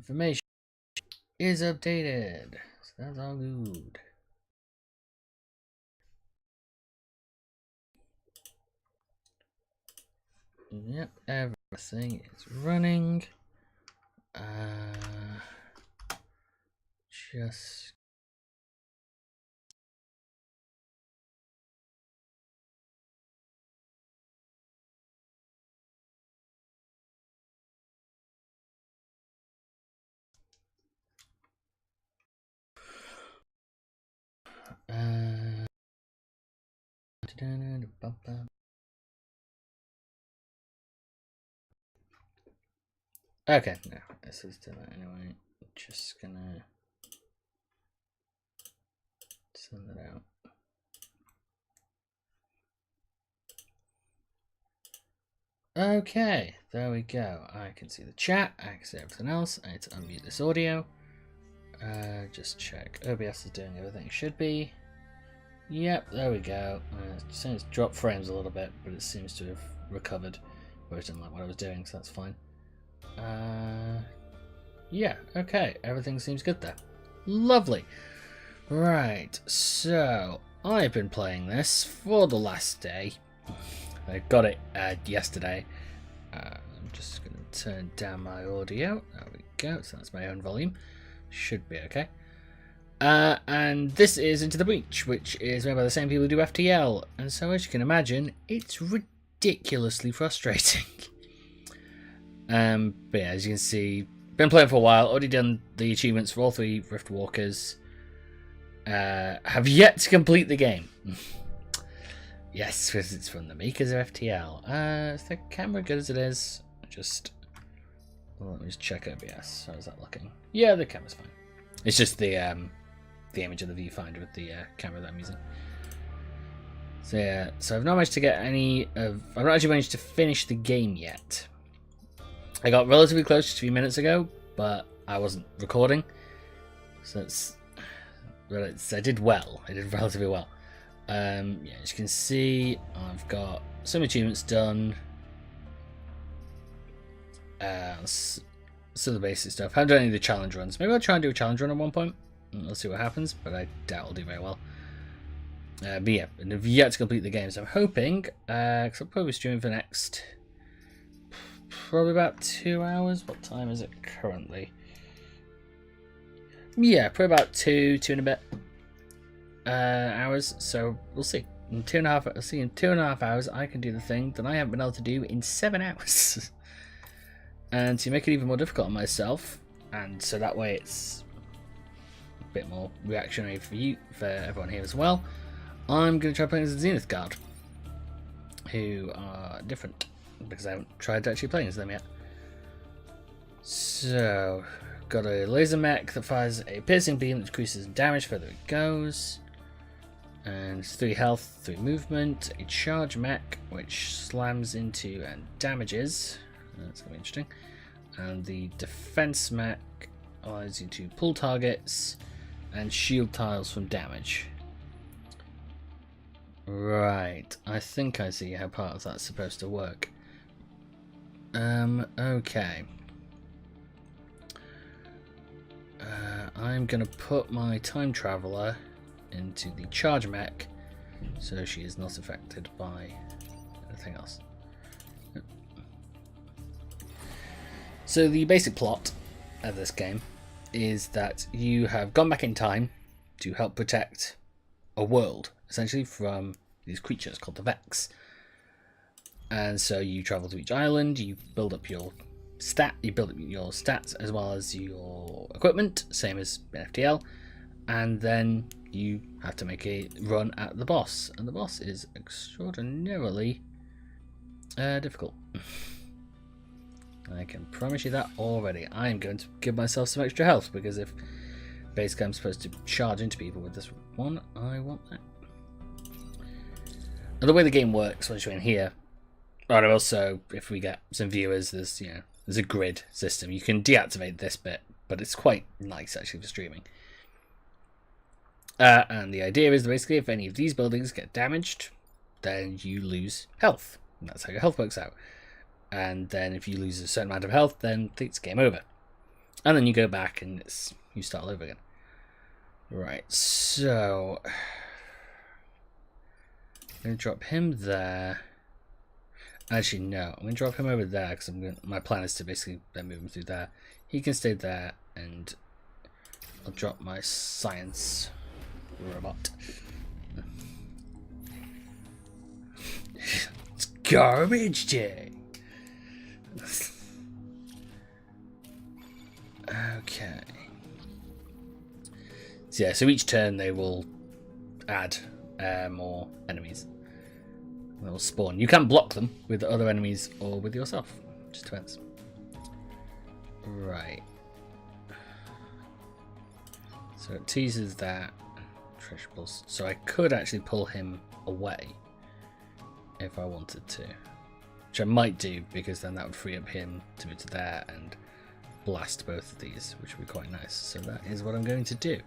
Information is updated. So that's all good. Yep, everything is running. Just okay, no, this is done anyway. Just gonna send that out. Okay, there we go. I can see the chat, I can see everything else. I need to unmute this audio. Just check. OBS is doing everything it should be. Yep, there we go. It's dropped frames a little bit, but it seems to have recovered. But I didn't like what I was doing, so that's fine. Yeah, okay. Everything seems good there. Lovely. Right, so I've been playing this for the last day. I got it yesterday. I'm just going to turn down my audio. There we go. So that's my own volume. Should be okay. And this is Into the Breach, which is made by the same people who do FTL. And so, as you can imagine, it's ridiculously frustrating. But yeah, as you can see, been playing for a while. Already done the achievements for all 3 Rift Walkers. Have yet to complete the game. Yes, because it's from the makers of FTL. Is the camera good as it is? Well, let me just check OBS. How is that looking? Yeah, the camera's fine. It's just the image of the viewfinder with the camera that I'm using. So yeah, so I've not managed to get I've not actually managed to finish the game yet. I got relatively close just a few minutes ago, but I wasn't recording. So I did well. I did relatively well. Yeah, as you can see, I've got some achievements done. So the basic stuff. I haven't done any of the challenge runs. Maybe I'll try and do a challenge run at one point. Let's see what happens, but I doubt I'll do very well. But yeah, and I've yet to complete the game, so I'm hoping, because I'll probably be streaming for the next probably about 2 hours. What time is it currently? Yeah, probably about two and a bit hours. So we'll see. In 2.5 hours, I can do the thing that I haven't been able to do in 7 hours. And to make it even more difficult on myself, and so that way it's a bit more reactionary for everyone here as well, I'm going to try playing as a Zenith Guard, who are different, because I haven't tried to actually play as them yet. So, got a laser mech that fires a piercing beam that decreases damage further it goes, and 3 health, 3 movement, a charge mech, which slams into and damages. That's going to be interesting. And the defense mech allows you to pull targets and shield tiles from damage. Right, I think I see how part of that's supposed to work. Okay. I'm going to put my time traveler into the charge mech so she is not affected by anything else. So the basic plot of this game is that you have gone back in time to help protect a world, essentially, from these creatures called the Vex. And so you travel to each island, you build up your stats as well as your equipment, same as in FTL, and then you have to make a run at the boss, and the boss is extraordinarily difficult. I can promise you that already. I'm going to give myself some extra health, because if basically I'm supposed to charge into people with this one, I want that. And the way the game works once you're in here, and also if we get some viewers, there's a grid system. You can deactivate this bit, but it's quite nice actually for streaming. And the idea is that basically if any of these buildings get damaged, then you lose health. And that's how your health works out. And then if you lose a certain amount of health, then it's game over. And then you go back and you start all over again. Right, so I'm going to drop him there. Actually, no, I'm going to drop him over there because my plan is to basically then move him through there. He can stay there, and I'll drop my science robot. It's garbage day. Okay. So yeah, so each turn they will add more enemies. They will spawn. You can block them with other enemies or with yourself. Just depends. Right. So it teases that. Treasurables. So I could actually pull him away if I wanted to. Which I might do, because then that would free up him to move to there and blast both of these, which would be quite nice. So that is what I'm going to do.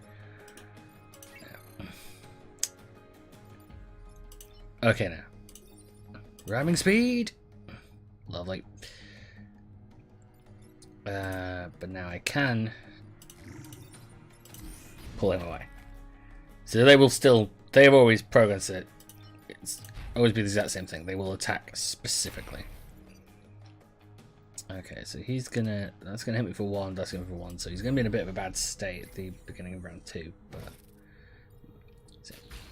Okay, now. Ramming speed! Lovely. But now I can pull him away. So they will still, they have always progressed it. It's always be the exact same thing. They will attack specifically. Okay, so he's gonna, that's gonna hit me for 1, that's gonna hit me for 1, so he's gonna be in a bit of a bad state at the beginning of round 2, but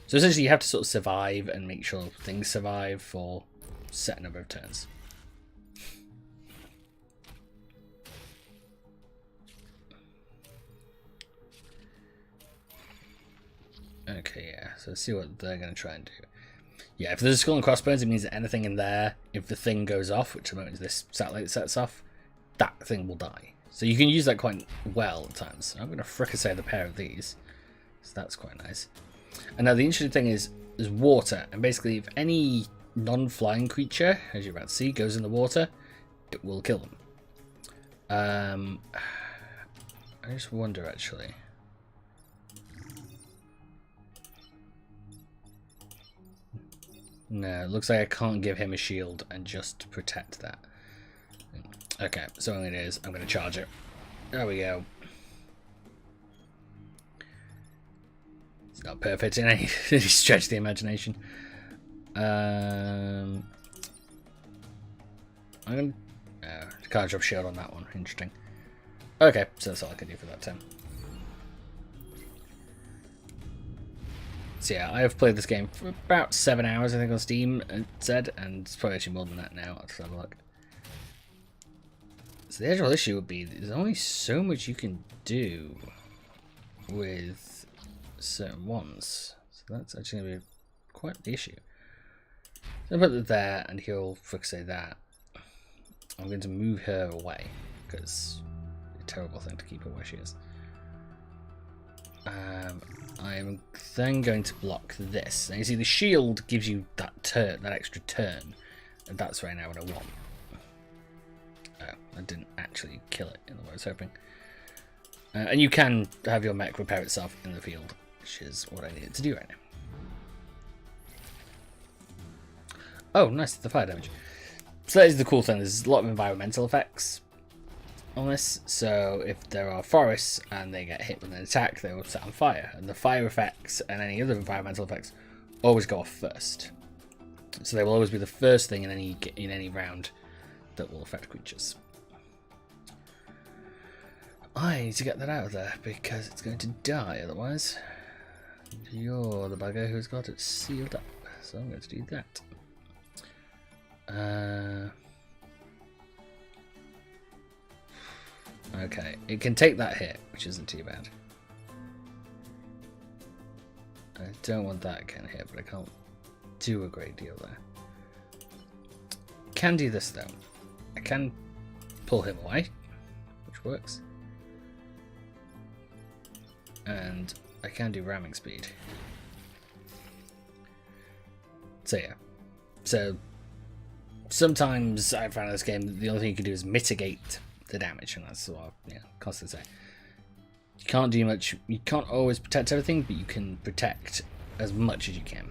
so essentially you have to sort of survive and make sure things survive for a set number of turns. Okay, yeah, so let's see what they're going to try and do. Yeah, if there's a skull and crossbones, it means that anything in there, if the thing goes off, which at the moment is this satellite sets off, that thing will die. So you can use that quite well at times. I'm going to fricassee the pair of these, so that's quite nice. And now the interesting thing is, there's water, and basically if any non-flying creature, as you're about to see, goes in the water, it will kill them. I just wonder, actually. No, it looks like I can't give him a shield and just protect that. Okay, so what it is, I'm going to charge it. There we go. It's not perfect in any stretch of the imagination. I'm going to... can't drop shield on that one. Interesting. Okay, so that's all I can do for that turn. So yeah, I have played this game for about 7 hours, I think, on Steam, it said, and it's probably actually more than that now. Let's have a look. So the actual issue would be there's only so much you can do with certain ones. So that's actually going to be quite the issue. So I'll put it there, and he'll fricassee that. I'm going to move her away, because it's a terrible thing to keep her where she is. I'm then going to block this. Now you see the shield gives you that turn, that extra turn, and that's right now what I want. Oh, I didn't actually kill it in the way I was hoping. And you can have your mech repair itself in the field, which is what I needed to do right now. Oh, nice, the fire damage. So that is the cool thing. There's a lot of environmental effects on this, so if there are forests and they get hit with an attack, they will set on fire, and the fire effects and any other environmental effects always go off first. So they will always be the first thing in any round that will affect creatures. I need to get that out of there because it's going to die otherwise. You're the bugger who's got it sealed up, so I'm going to do that. Okay, it can take that hit, which isn't too bad. I don't want that kind of hit, but I can't do a great deal there. Can do this though. I can pull him away, which works. And I can do ramming speed. So yeah. So sometimes I found in this game the only thing you can do is mitigate the damage, and that's what I constantly say. You can't do much, you can't always protect everything, but you can protect as much as you can.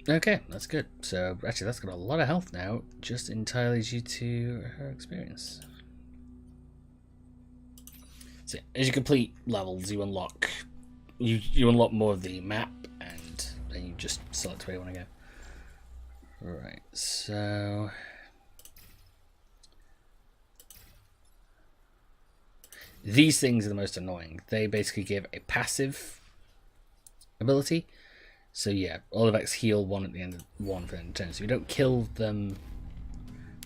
Okay, that's good. So actually that's got a lot of health now, just entirely due to her experience. So as you complete levels, you unlock more of the map, and then you just select where you want to go. Right, so these things are the most annoying. They basically give a passive ability. So yeah, all of X heal one at the end of one for the end of turn. So you don't kill them.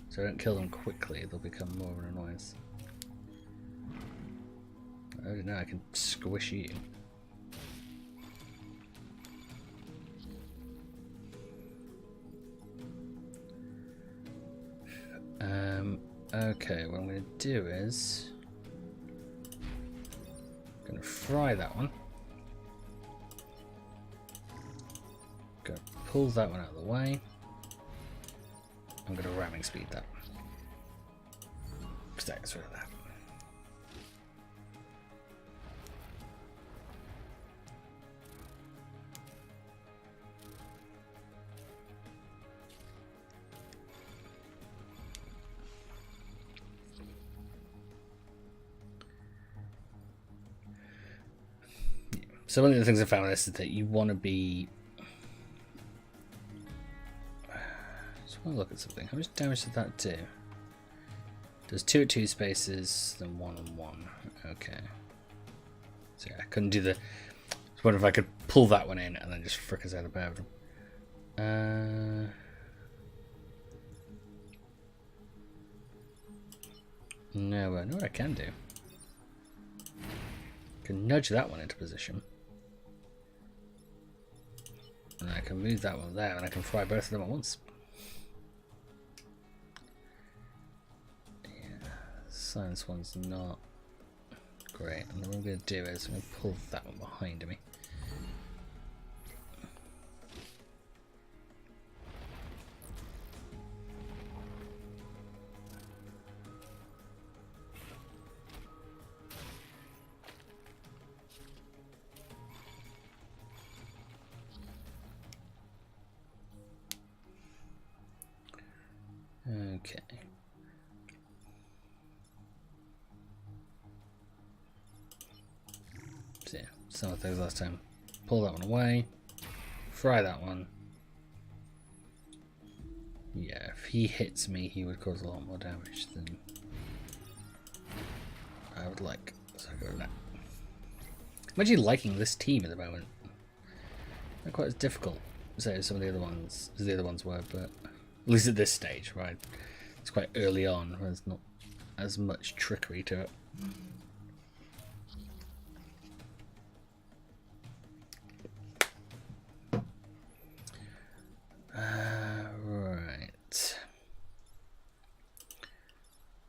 So don't kill them quickly. They'll become more of an annoyance. I don't know. I can squish you. Okay. What I'm going to do is I'm going to fry that one. Gonna pull that one out of the way. I'm gonna ramming speed that. Stacks rid of that. So one of the things I found with this is that you want to be. Just want to look at something. How much damage did that do? There's 2 at 2 spaces, then 1 and 1. Okay. So yeah, I couldn't do the. I was wondering if I could pull that one in and then just frick us out of powder. No, I know what I can do. I can nudge that one into position. And I can move that one there, and I can fry both of them at once. Yeah, science one's not great. And then what I'm going to do is I'm going to pull that one behind me. Okay. So yeah, some of those last time. Pull that one away. Fry that one. Yeah, if he hits me, he would cause a lot more damage than I would like. So I go with that. I'm actually liking this team at the moment. Not quite as difficult as some of the other ones were, but at least at this stage, right? It's quite early on, there's not as much trickery to it. Right.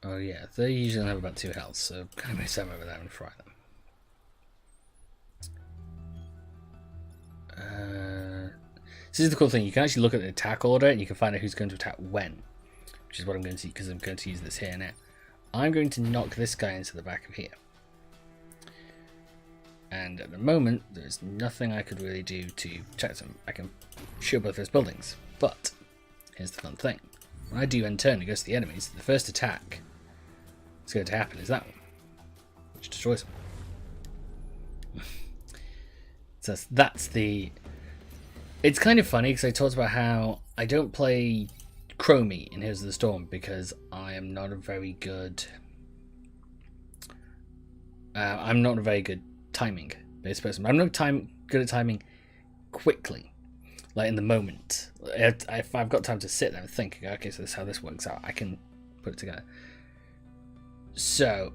Oh yeah, they usually have about 2 health, so kind of move some over there and fry them. This is the cool thing, you can actually look at the attack order and you can find out who's going to attack when, which is what I'm going to see because I'm going to use this here now. I'm going to knock this guy into the back of here. And at the moment, there's nothing I could really do to protect him. I can shoot both those buildings, but here's the fun thing. When I do end turn and goes to the enemies, the first attack that's going to happen is that one, which destroys them. So that's the... It's kind of funny because I talked about how I don't play Chromie in Heroes of the Storm because I am not a very good... I'm not a very good timing based person. I'm not good at timing quickly, like in the moment. If I've got time to sit there and think, okay, so this is how this works out, I can put it together. So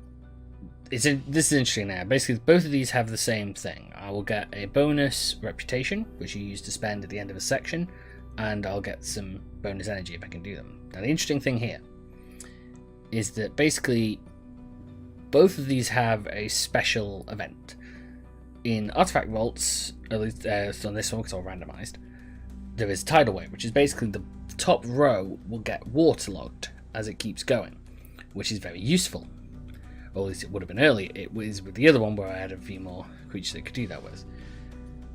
this is interesting now. Basically, both of these have the same thing. I will get a bonus reputation, which you use to spend at the end of a section, and I'll get some bonus energy if I can do them. Now, the interesting thing here is that basically both of these have a special event. In Artifact Vaults, at least on this one because it's all randomized, there is Tidal Wave, which is basically the top row will get waterlogged as it keeps going, which is very useful. Or at least it would have been earlier. It was with the other one where I had a few more creatures that could do that with.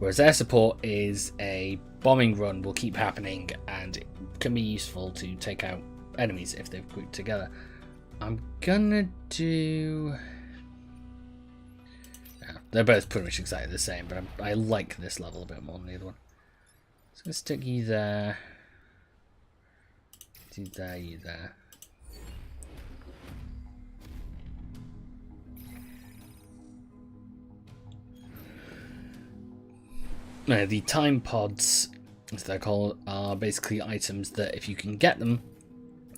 Whereas their support is a bombing run will keep happening, and it can be useful to take out enemies if they've grouped together. I'm gonna do... they're both pretty much exactly the same, but I like this level a bit more than the other one. So I'm gonna stick you there. Do there, you there. Now, the time pods, as they're called, are basically items that if you can get them,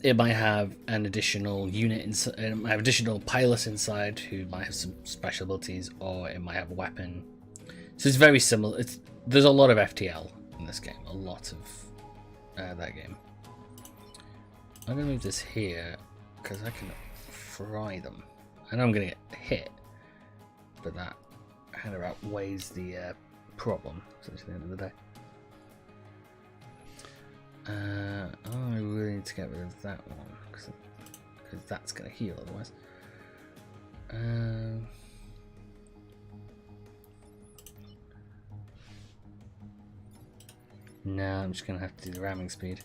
it might have an additional unit inside, it might have additional pilot inside who might have some special abilities, or it might have a weapon. So it's very similar. There's a lot of FTL in this game, a lot of that game. I'm gonna move this here because I can fry them. I know I'm gonna get hit, but that kind of outweighs the problem. So it's the end of the day. I really need to get rid of that one because that's going to heal otherwise. No, I'm just going to have to do the ramming speed.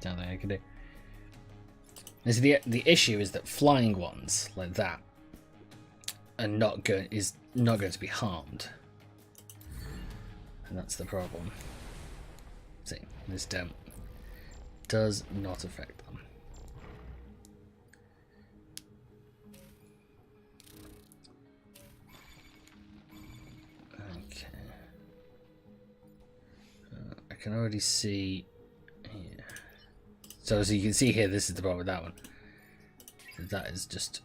Don't think I can do. And so the issue is that flying ones like that are not going to be harmed, and that's the problem. See, this does not affect them. Okay. I can already see here. So as you can see here, this is the problem with that one. That is just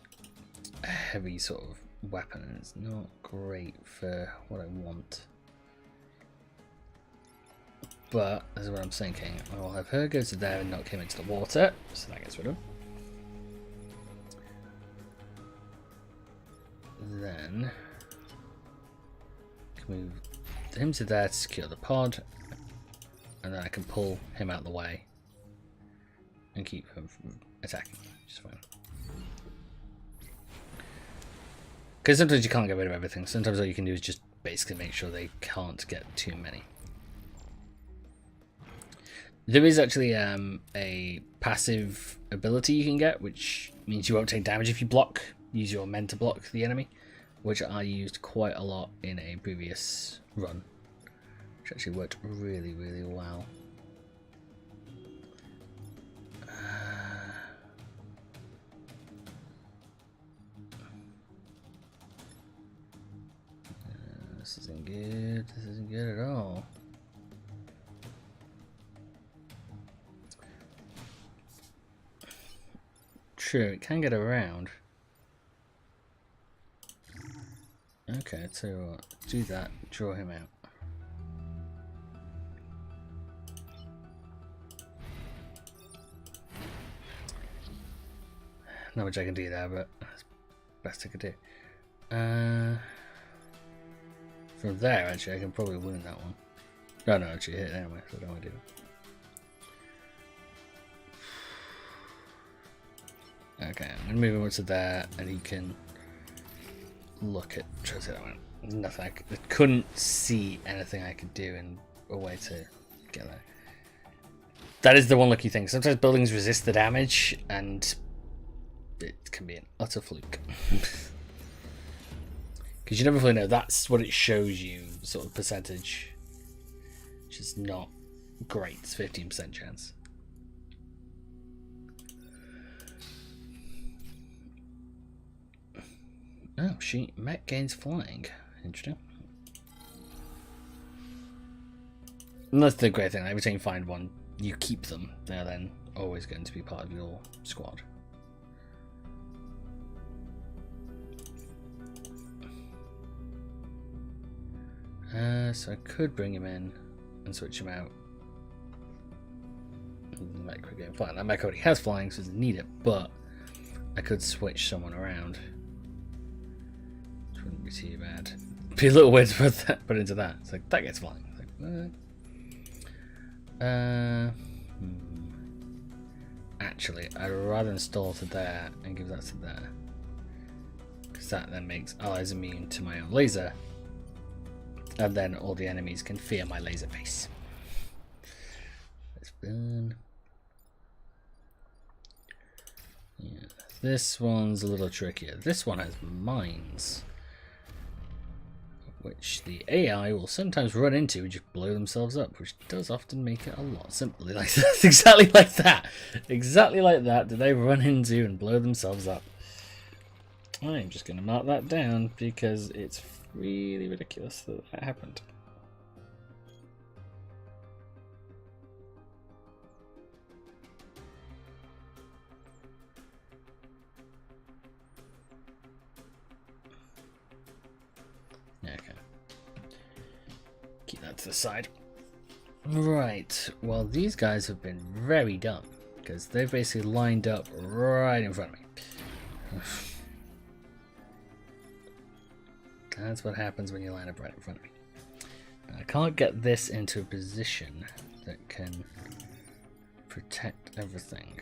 a heavy sort of weapon, and it's not great for what I want. But this is what I'm thinking. I will have her go to there and not come into the water, so that gets rid of. Then can move him to there to secure the pod, and then I can pull him out of the way and keep him from attacking, which is fine. Because sometimes you can't get rid of everything. Sometimes all you can do is just basically make sure they can't get too many. There is actually a passive ability you can get, which means you won't take damage if you block. Use your men to block the enemy, which I used quite a lot in a previous run, which actually worked really, really well. This isn't good. This isn't good at all. True, it can get around. Okay, so what? Do that. Draw him out. Not much I can do there, but that's best I could do. From there, actually, I can probably win that one. No, no, actually hit it anyway, so I don't want to do it. Okay, I'm gonna move him over to there, and he can look at. Try to say that one. Nothing. I couldn't see anything I could do in a way to get there. That is the one lucky thing. Sometimes buildings resist the damage, and it can be an utter fluke. Because you never really know. That's what it shows you, sort of percentage, which is not great. It's 15% chance. Oh, mech gains flying. Interesting. And that's the great thing. Every time you find one, you keep them. They're then always going to be part of your squad. So I could bring him in and switch him out. The mech would get flying. That mech already has flying, so it doesn't need it, but I could switch someone around. Which wouldn't be too bad. Be a little weird to put into that. It's like, that gets flying. It's like, what? Actually, I'd rather install to there and give that to there. Because that then makes allies immune to my own laser. And then all the enemies can fear my laser face. Let's burn. Yeah, this one's a little trickier. This one has mines, which the AI will sometimes run into and just blow themselves up, which does often make it a lot simpler. Like that. Exactly like that. Exactly like that. Do they run into and blow themselves up? I'm just going to mark that down because it's really ridiculous that that happened. Okay. Keep that to the side. Right. Well, these guys have been very dumb because they've basically lined up right in front of me. That's what happens when you line up right in front of me. I can't get this into a position that can protect everything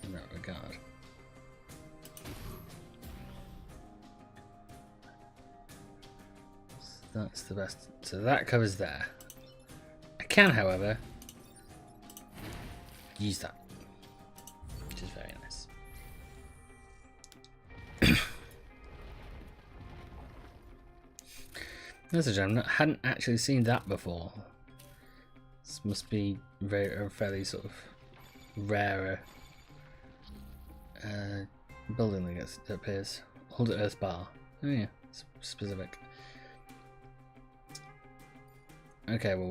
in that regard. So that's the best. So that covers there. I can, however, use that, which is very nice. That's a gem. I hadn't actually seen that before. This must be a fairly sort of rarer building that appears. Hold it Earth bar. Oh yeah, it's specific. Okay, well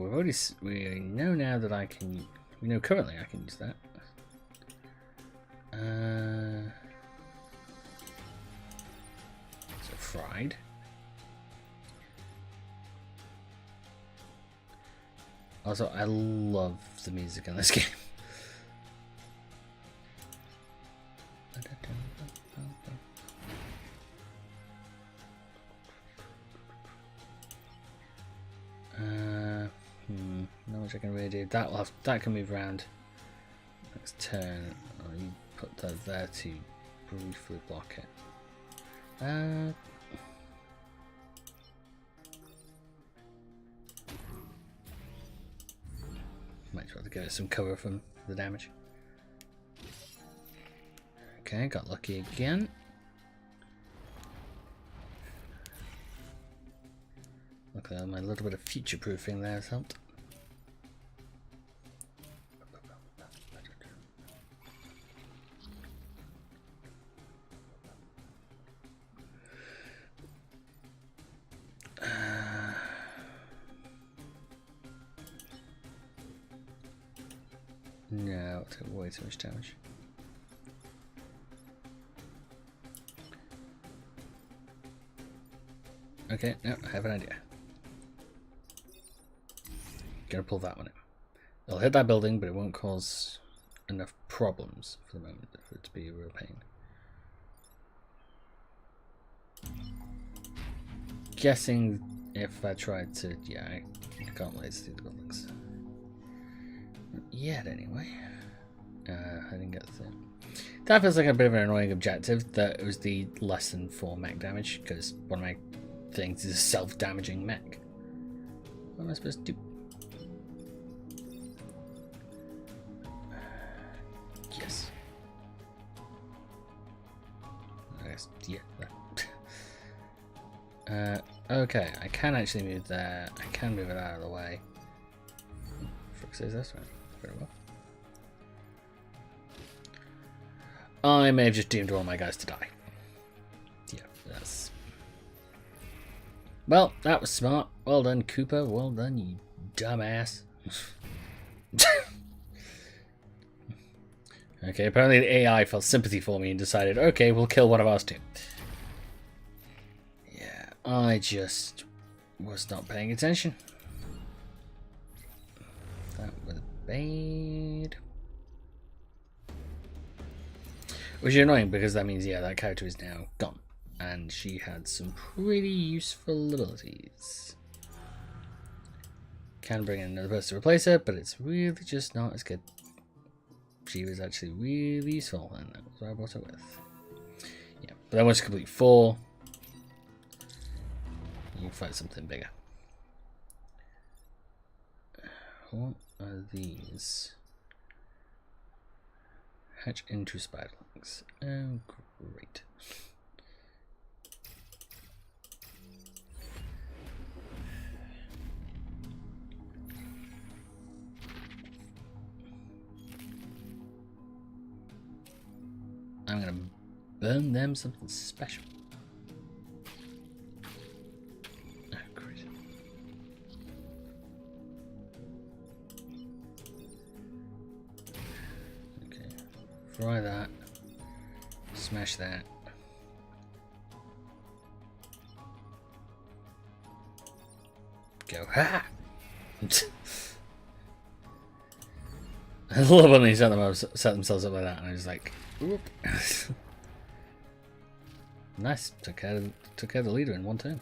we know now that I can. We know currently I can use that. So fried. Also, I love the music in this game. Not much I can really do. That can move around. Next turn, you put that there to briefly block it. Might try to give it some cover from the damage. Okay, got lucky again. Look at my little bit of future proofing there has helped. No, it took way too much damage. Okay, no, I have an idea. Gonna pull that one in. It'll hit that building, but it won't cause enough problems for the moment for it to be a real pain. Guessing if I tried to, yeah, I can't laser through the buildings. Not yet, anyway. I didn't get the. That feels like a bit of an annoying objective. That it was the less than 4 mech damage because one of my things is a self-damaging mech. What am I supposed to do? Yes. I guess, yeah. Okay, I can actually move there. I can move it out of the way. Frick says this one. Very well. I may have just doomed all my guys to die. Yeah, that's... Well, that was smart. Well done, Cooper. Well done, you dumbass. Okay, apparently the AI felt sympathy for me and decided, okay, we'll kill one of ours too. Yeah, I just was not paying attention. That was bad. Which is annoying because that means, yeah, that character is now gone. And she had some pretty useful abilities. Can bring in another person to replace her, but it's really just not as good. She was actually really useful, and that was what I brought her with. Yeah, but then once you complete 4, You fight something bigger. What are these? Hatch into spiderlings. Oh, great. I'm gonna burn them something special. Oh, great. Okay. Fry that. Smash that. Go. Ha! I love when they set themselves up like that, and I was like, whoop. Nice. Took care of the leader in one turn.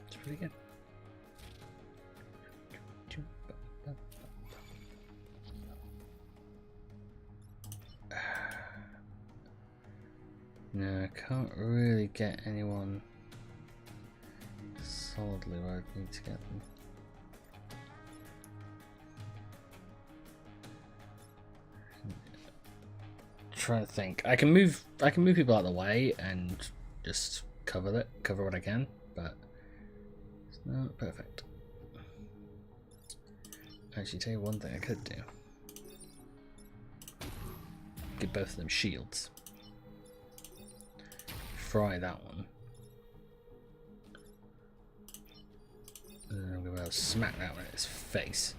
It's pretty good. No, I can't really get anyone solidly where I need to get them. Trying to think. I can move people out of the way and just cover what I can, but it's not perfect. Actually, tell you one thing I could do. Give both of them shields. Fry that one. And then I'm gonna be able to smack that one in its face.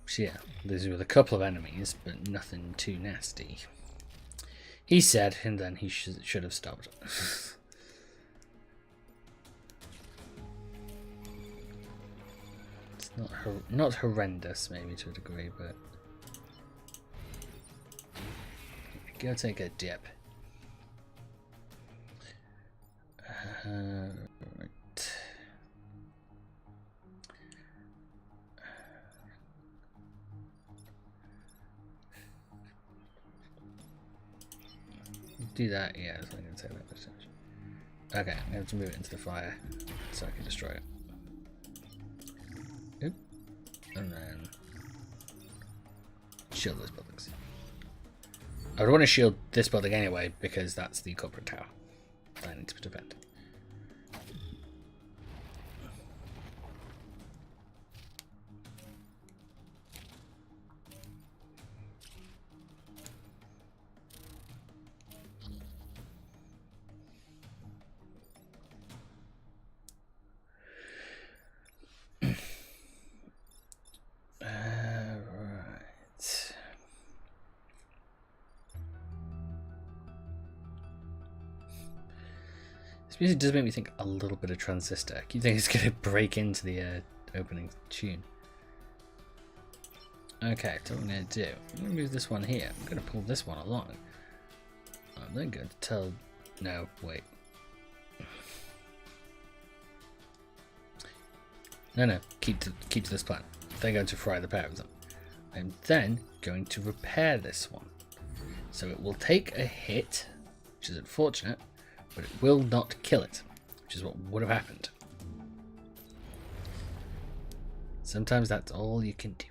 So yeah, these were a couple of enemies, but nothing too nasty. He said, and then he should have stopped. It's not horrendous, maybe to a degree, but go take a dip. Right. Do that, yeah, so I'm going to take that percentage. Okay, I'm going to have to move it into the fire so I can destroy it. Oop. And then shield those buildings. I would want to shield this building anyway because that's the corporate tower that I need to defend. This music does make me think a little bit of Transistor. I keep thinking it's going to break into the opening tune. Okay, so what I'm going to do, I'm going to move this one here. I'm going to pull this one along. I'm then going to tell... No, wait. No, keep to this plan. They're going to fry the power of them. I'm then going to repair this one. So it will take a hit, which is unfortunate, but it will not kill it, which is what would have happened. Sometimes that's all you can do.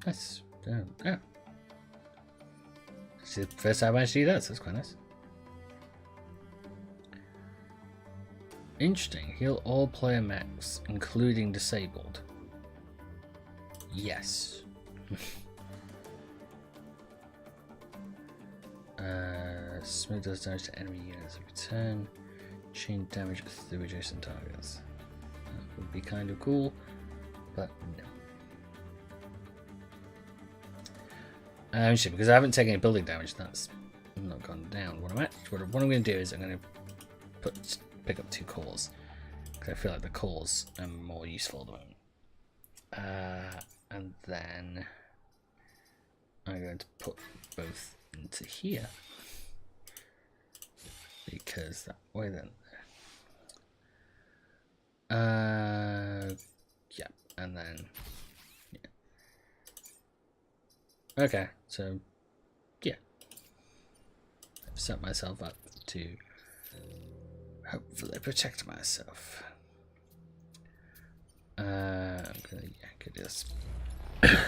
Nice. Yeah. It's the first time I actually do that, so that's quite nice. Interesting. Heal all player mechs, including disabled. Yes. Smooth does damage to enemy units in return. Chain damage through adjacent targets. That would be kind of cool, but no. Interesting, because I haven't taken any building damage, that's not gone down. What I'm going to do is I'm going to pick up 2 cores, because I feel like the cores are more useful at the moment. And then I'm going to put both into here, because that way then. Yeah, and then yeah. Okay, so yeah, I've set myself up to hopefully protect myself. I'm gonna get this. Right.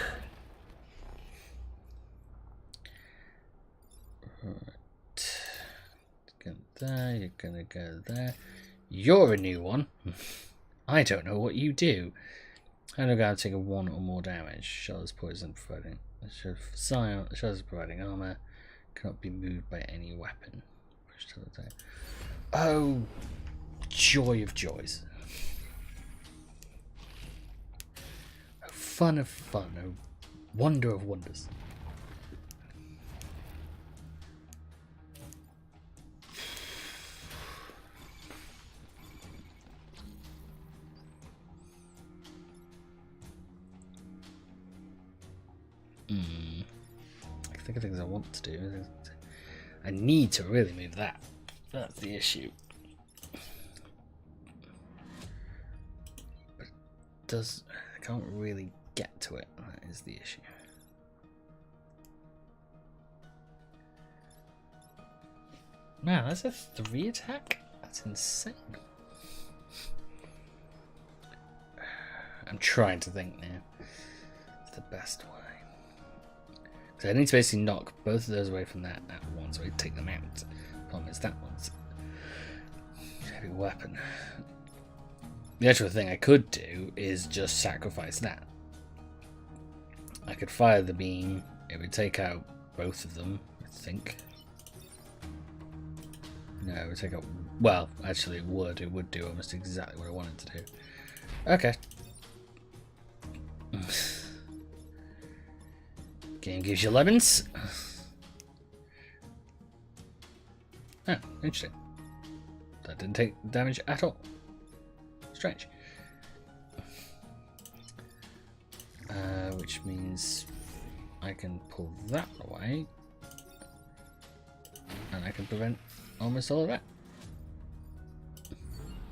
Go there, you're gonna go there. You're a new one. I don't know what you do. How do I go take a 1 or more damage? Shell's poison providing. Shell's providing armor. Cannot be moved by any weapon. Oh, joy of joys. Oh, fun of fun. Oh, wonder of wonders. I think of things I want to do. I need to really move that. That's the issue. But I can't really get to it. That is the issue. Man, that's a 3 attack? That's insane. I'm trying to think now. It's the best way. So I need to basically knock both of those away from that at once, so I take them out. The problem is that one's a heavy weapon. The actual thing I could do is just sacrifice that. I could fire the beam, it would take out both of them, I think. No, it would take out... Well, actually it would do almost exactly what I wanted to do. Okay. Game gives you lemons. Oh, interesting. That didn't take damage at all. Strange. Which means I can pull that away. And I can prevent almost all of that.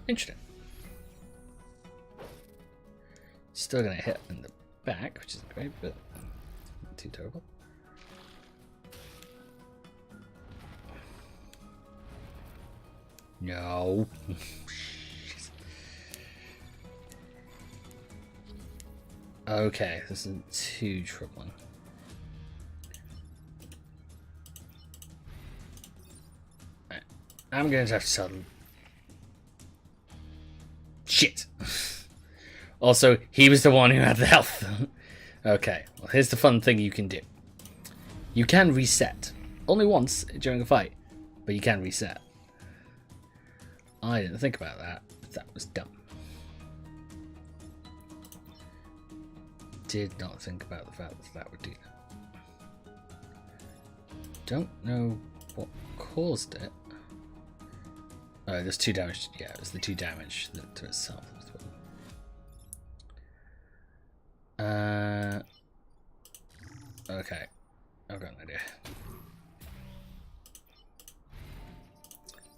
Interesting. Still gonna hit in the back, which isn't great, but not too terrible. No. Okay, this isn't too troubling. Right. I'm going to have to tell them. Shit. Also, he was the one who had the health. Okay, well, here's the fun thing you can do. You can reset. Only once during a fight, but you can reset. I didn't think about that. That was dumb. Did not think about the fact that that would do that. Don't know what caused it. Oh, there's 2 damage. Yeah, it was the 2 damage to itself. Okay, I've got an idea.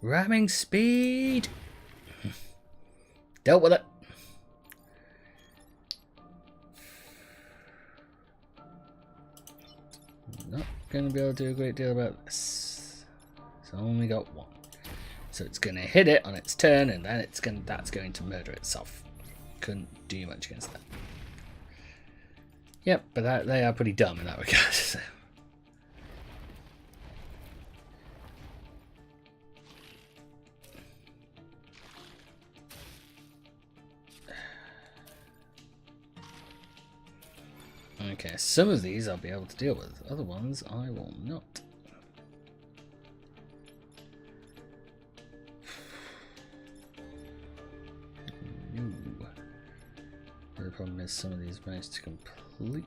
Ramming speed. Dealt with it. Not gonna be able to do a great deal about this. It's only got 1, so it's gonna hit it on its turn, and then that's going to murder itself. Couldn't do much against that. Yep, but they are pretty dumb in that regard. So. Okay, some of these I'll be able to deal with. Other ones I will not. Ooh. The problem is some of these managed to completely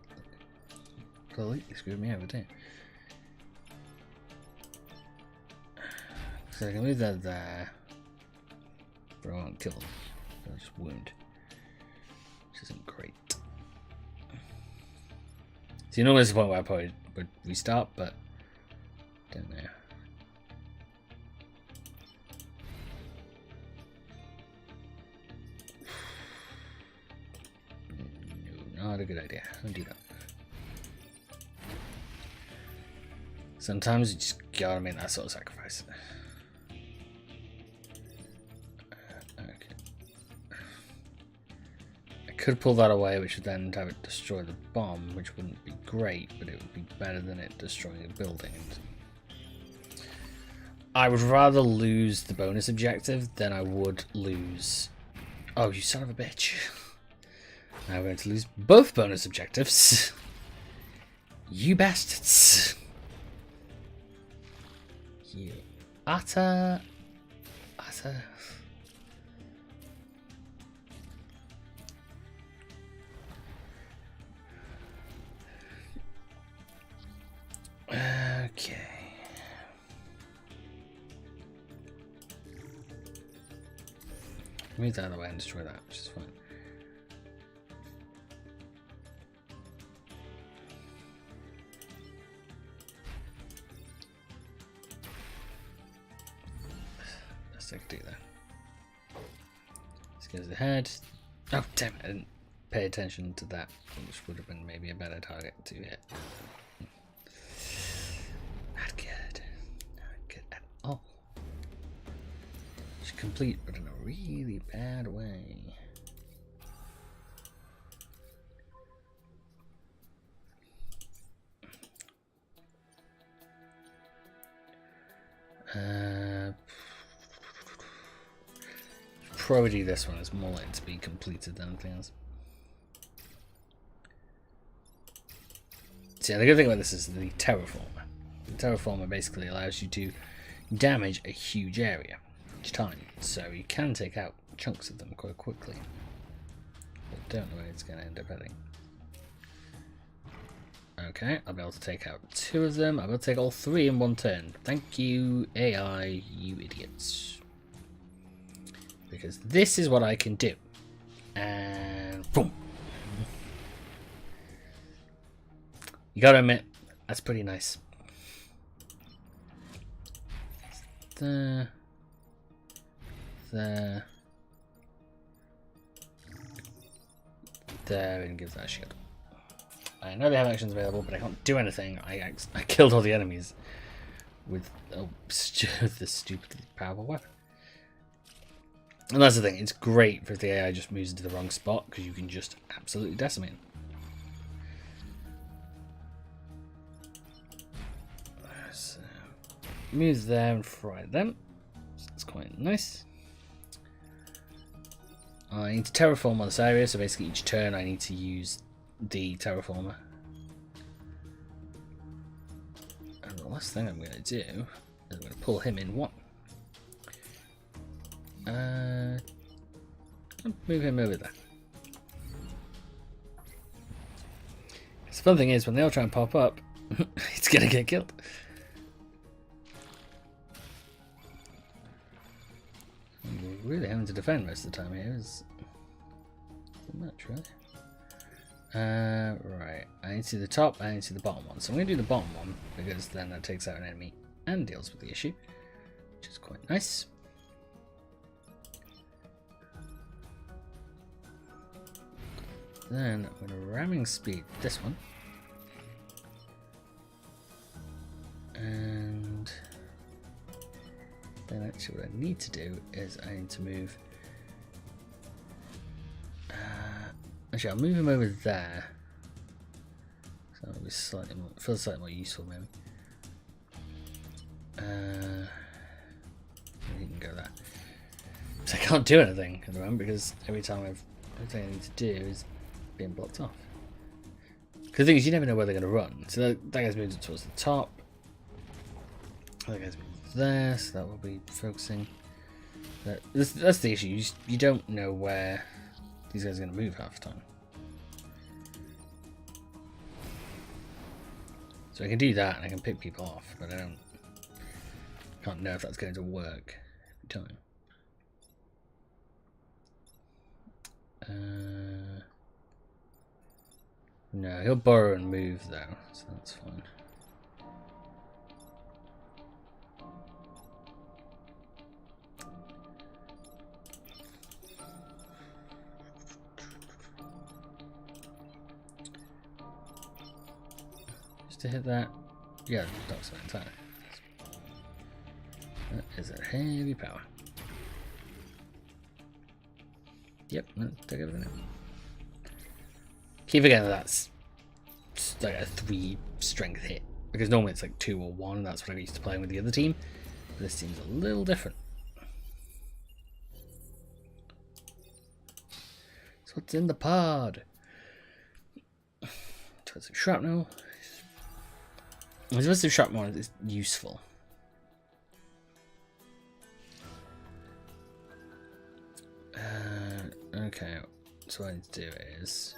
screw me over too. So I can move that there, but I won't kill them. I'll just wound, which isn't great. See, normally it's the point where I probably would restart, but don't know. No, not a good idea. Don't do that. Sometimes you just gotta make that sort of sacrifice. Okay. I could pull that away, which would then have it destroy the bomb, which wouldn't be great, but it would be better than it destroying a building. I would rather lose the bonus objective than I would lose... Oh, you son of a bitch. I'm going to lose both bonus objectives. You bastards. You utter... Okay. Move that out of the way and destroy that, which is fine. Let's take a do that. This goes ahead. Oh, damn it, I didn't pay attention to that, which would have been maybe a better target to hit. Not good. Not good at all. It's complete, but in a really bad way. Probably this one is more likely to be completed than anything else. So yeah, the good thing about this is the terraformer. The terraformer basically allows you to damage a huge area each time, so you can take out chunks of them quite quickly. But don't know where it's going to end up heading. Okay, I'll be able to take out 2 of them. I'll be able to take all 3 in one turn. Thank you, AI, you idiots. Because this is what I can do. And boom. You gotta admit, that's pretty nice. There. There. There, and give that a shot. I know they have actions available, but I can't do anything. I killed all the enemies with the stupidly powerful weapon. And that's the thing, it's great if the AI just moves into the wrong spot, because you can just absolutely decimate them. So, move there and fry them. So that's quite nice. I need to terraform on this area, so basically each turn I need to use the terraformer. And the last thing I'm going to do is I'm going to pull him in 1. Move him over there. The fun thing is, when they all try and pop up, it's going to get killed. We're really having to defend most of the time here. Is much, really. Right, I need to see the top, I need to see the bottom one. So I'm going to do the bottom one, because then that takes out an enemy and deals with the issue, which is quite nice. Then I'm going to ramming speed this one. And then actually what I need to do is I need to move... actually, I'll move him over there. So that'll be slightly more, feels slightly more useful, maybe. He can go there. So I can't do anything at the moment because everything I need to do is being blocked off. Because the thing is, you never know where they're going to run. So that guy's moved towards the top. That guy's moved there, so that will be focusing. That's the issue. You don't know where these guys are going to move half the time. So I can do that and I can pick people off, but I can't know if that's going to work every time. No, he'll borrow and move though, so that's fine. Just to hit that. Yeah, that's my entire. That is a heavy power. Yep, take it over now. Keep forgetting that's like a 3 strength hit. Because normally it's like 2 or 1, that's what I'm used to playing with the other team. But this seems a little different. So what's in the pod? Explosive shrapnel. Explosive shrapnel is useful. Okay, so what I need to do is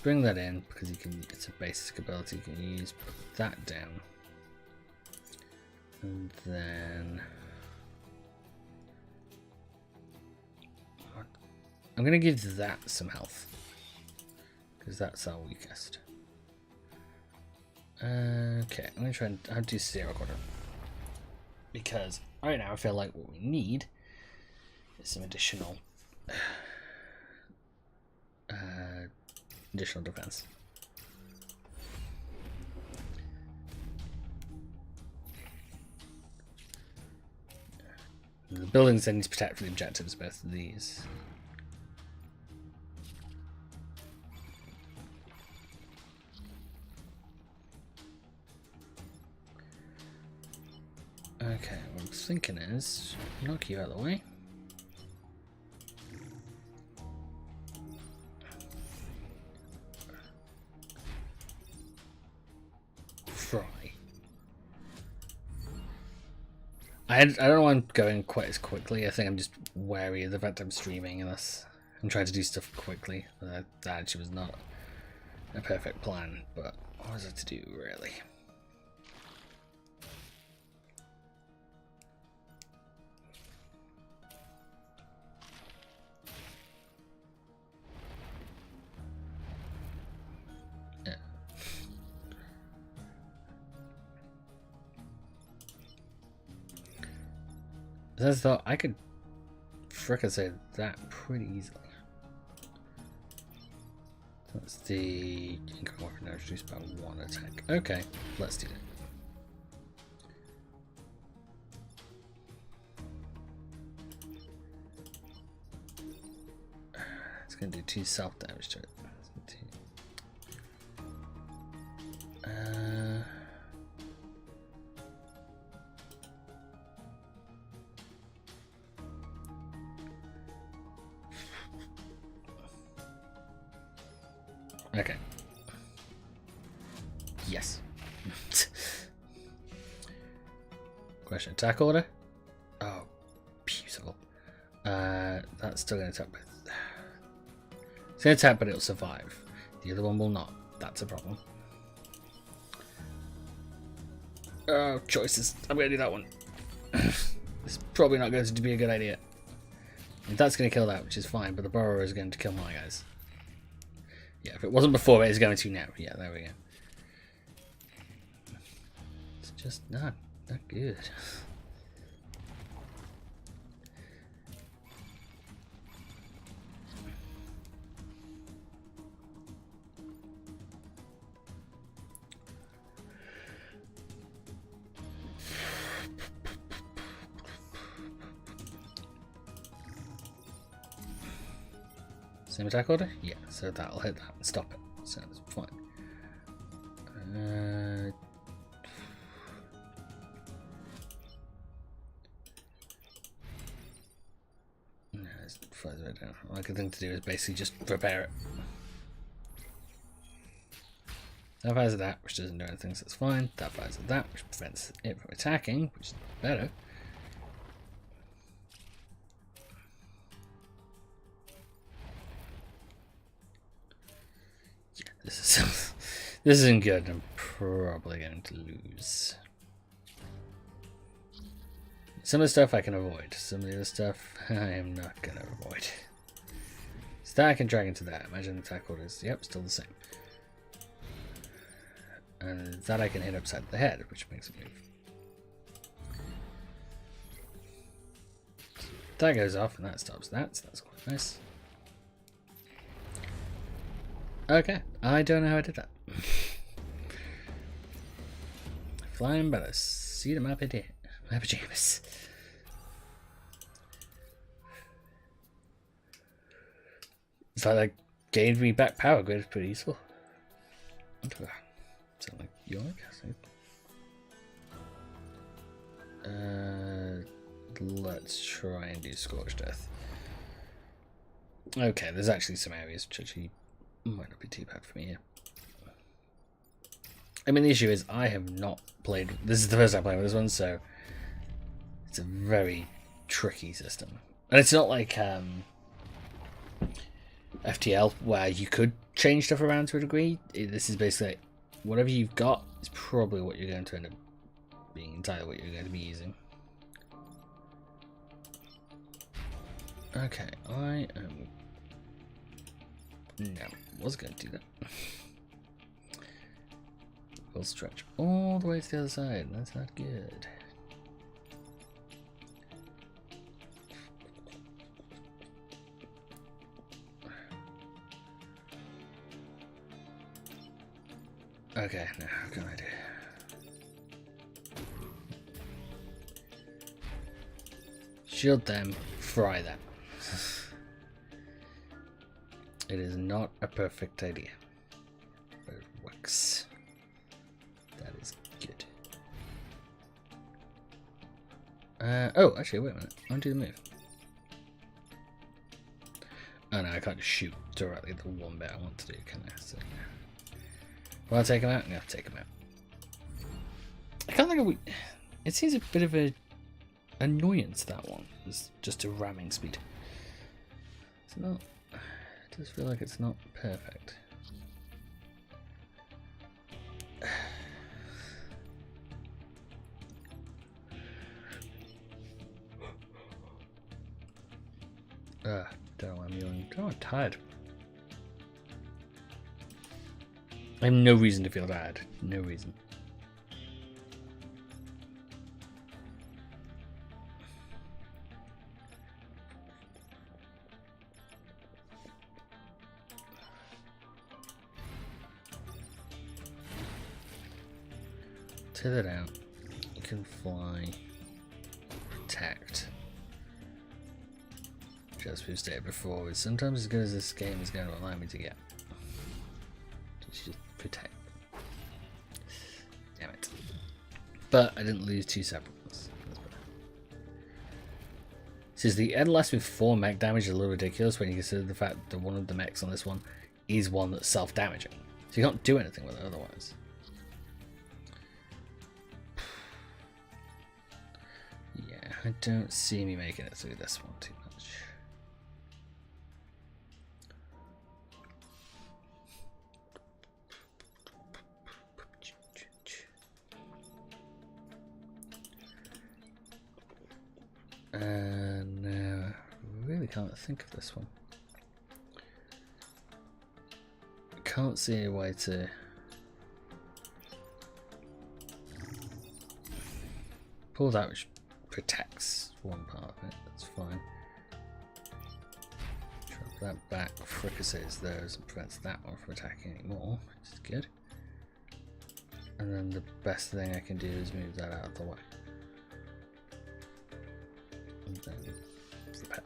bring that in because you can. It's a basic ability you can use. Put that down, and then I'm gonna give that some health because that's our weakest. Okay, I'm gonna try and I'll do zero quarter because right now I feel like what we need is some additional defense. The buildings then need to protect from the objectives, both of these. Okay, what I'm thinking is knock you out of the way. I don't know why I'm going quite as quickly. I think I'm just wary of the fact I'm streaming and I'm trying to do stuff quickly. That actually was not a perfect plan, but what was it to do, really? I thought I could frickin' say that pretty easily. That's the income weapon reduced by 1 attack. Okay, let's do that. It's gonna do 2 self damage to it. Okay. Yes. Question attack order? Oh, beautiful. That's still going to attack. It's going to attack, but it'll survive. The other one will not. That's a problem. Oh, choices. I'm going to do that one. It's probably not going to be a good idea. And that's going to kill that, which is fine, but the borrower is going to kill my guys. Yeah, if it wasn't before, it is going to now. Yeah, there we go. It's just not good. Same attack order? Yeah, so that'll hit that and stop it. So that's fine. No, it's further down. All I can think to do is basically just repair it. That fires at that, which doesn't do anything, so that's fine. That fires at that, which prevents it from attacking, which is better. This isn't good. I'm probably going to lose. Some of the stuff I can avoid. Some of the other stuff I am not going to avoid. So that I can drag into that. Imagine the attack orders. Yep, still the same. And that I can hit upside the head, which makes it move. That goes off and that stops that, so that's quite nice. Okay, I don't know how I did that. Flying Bellas. See my pajamas. It's like that gave me back power grid. It's pretty useful. Sound like York? Let's try and do Scorched Earth. Okay, there's actually some areas which actually might not be too bad for me here. I mean, the issue is I have not played. This is the first time I'm playing with this one, so it's a very tricky system. And it's not like FTL where you could change stuff around to a degree. This is basically whatever you've got is probably what you're going to end up being entirely what you're going to be using. Okay, I am. No, was going to do that. We'll stretch all the way to the other side. That's not good. Okay, now what can I do? Shield them, fry them. It is not a perfect idea, but it works. That is good. Oh, actually, wait a minute. I want to do the move. Oh no, I can't just shoot directly the one bit I want to do, can I? So, will I take him out? Yeah, take him out. I can't think of. It seems a bit of a annoyance, that one. It's just a ramming speed. It's not. It does feel like it's not perfect. Don't know, I'm yawning. Oh, I'm tired. I have no reason to feel tired. No reason. Tether out. You can fly. Protect. Just we stated before, is sometimes as good as this game is going to allow me to get. Just protect. Damn it. But I didn't lose two separate ones. Says the end lasts with 4 mech damage is a little ridiculous when you consider the fact that one of the mechs on this one is one that's self-damaging. So you can't do anything with it otherwise. Yeah, I don't see me making it through this one too much. No, I really can't think of this one. I can't see a way to pull that, which protects one part of it. That's fine. Drop that back, fricassees those, and prevents that one from attacking anymore, which is good. And then the best thing I can do is move that out of the way. And then repair.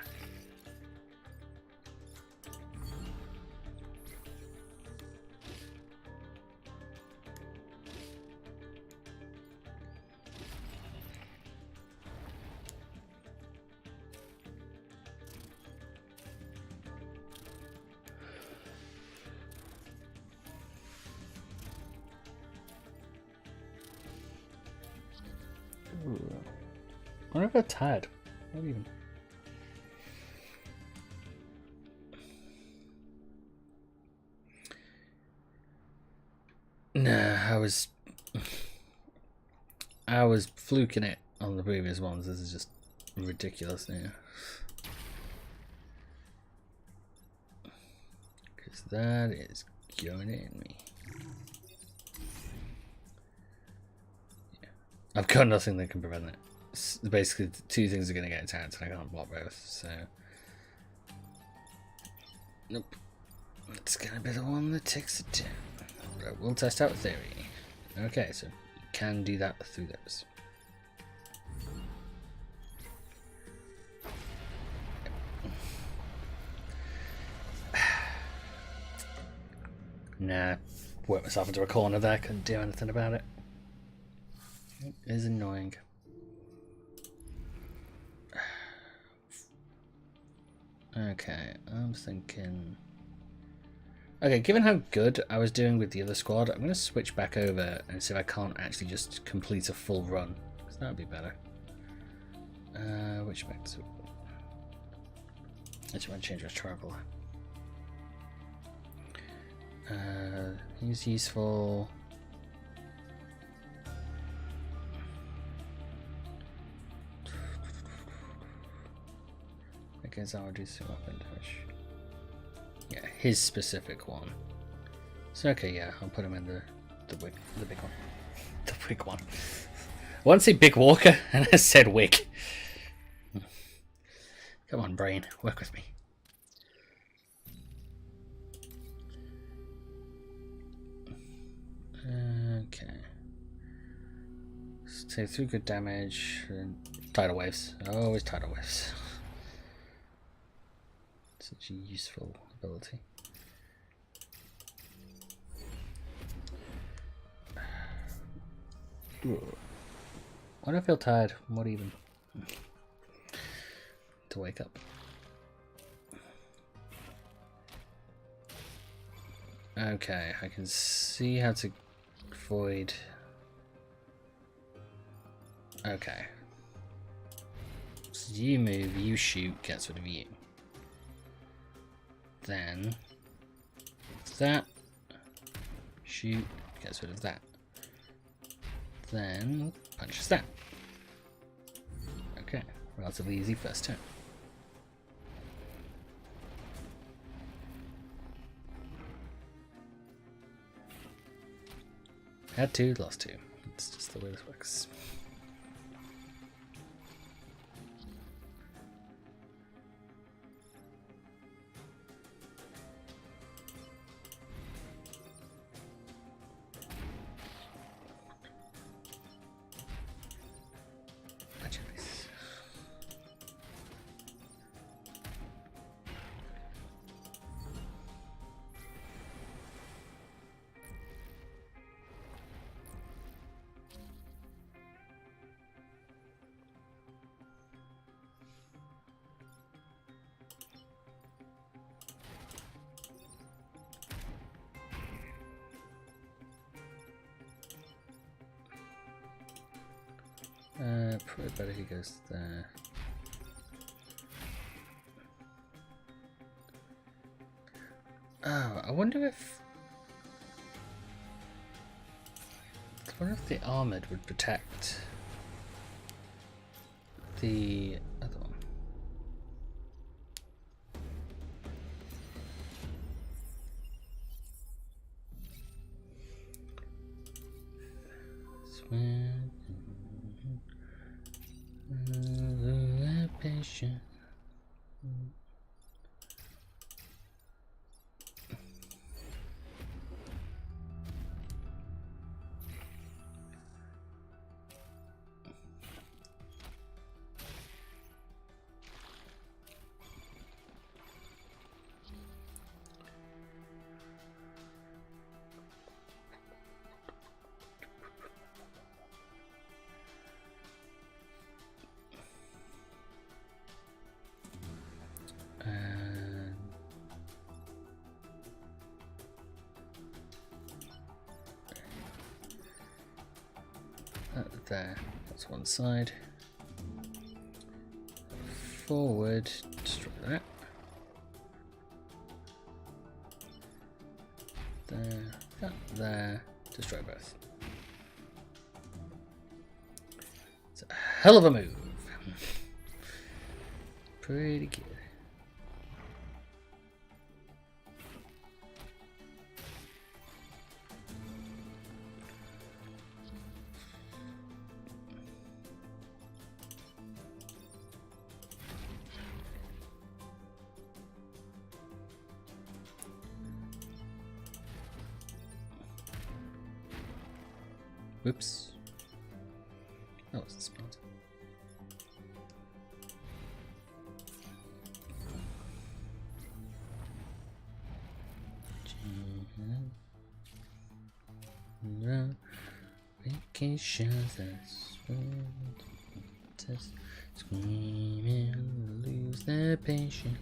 I never got tired. Not even. Nah, I was fluking it on the previous ones. This is just ridiculous now. Because that is going in me. Yeah. I've got nothing that can prevent it. Basically, two things are going to get attacked, and I can't block both, so. Nope. It's going to be the one that takes it down. But we'll test out theory. Okay, so can do that through those. Nah, worked myself into a corner there, couldn't do anything about it. It is annoying. Okay, I'm thinking... Okay, given how good I was doing with the other squad, I'm going to switch back over and see if I can't actually just complete a full run. Because that would be better. Which makes it... I just want to change my traveler. He's useful. Against our reducing weapon damage. Yeah, his specific one. So okay, yeah, I'll put him in the big one. The big one. I want to say Big Walker, and I said Wig. Come on, brain, work with me. Okay. So through good damage. Tidal waves. Always tidal waves. Such a useful ability. Why do I feel tired? What even? To wake up. Okay, I can see how to void. Okay. So you move, you shoot, gets rid of you. Then that, shoot, gets rid of that. Then punches that. Okay, relatively easy first turn. Had two, lost two. It's just the way this works. Probably better he goes there. Oh, I wonder if the armored would protect the other one. Patient. There, that's one side. Forward, destroy that. There, that there, destroy both. It's a hell of a move. Pretty good. Whoops. Oh, it's the spot. Vacations that screaming, lose their patience.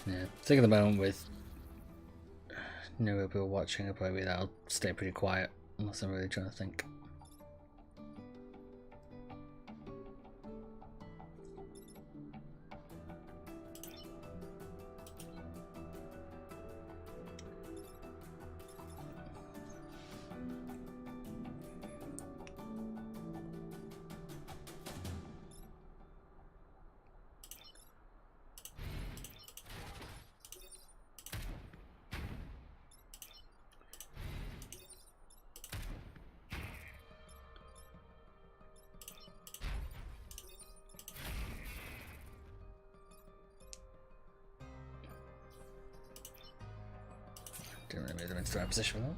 Yeah, I think at the moment with no people watching, I'll stay pretty quiet unless I'm really trying to think. Didn't really move them into the right position for that.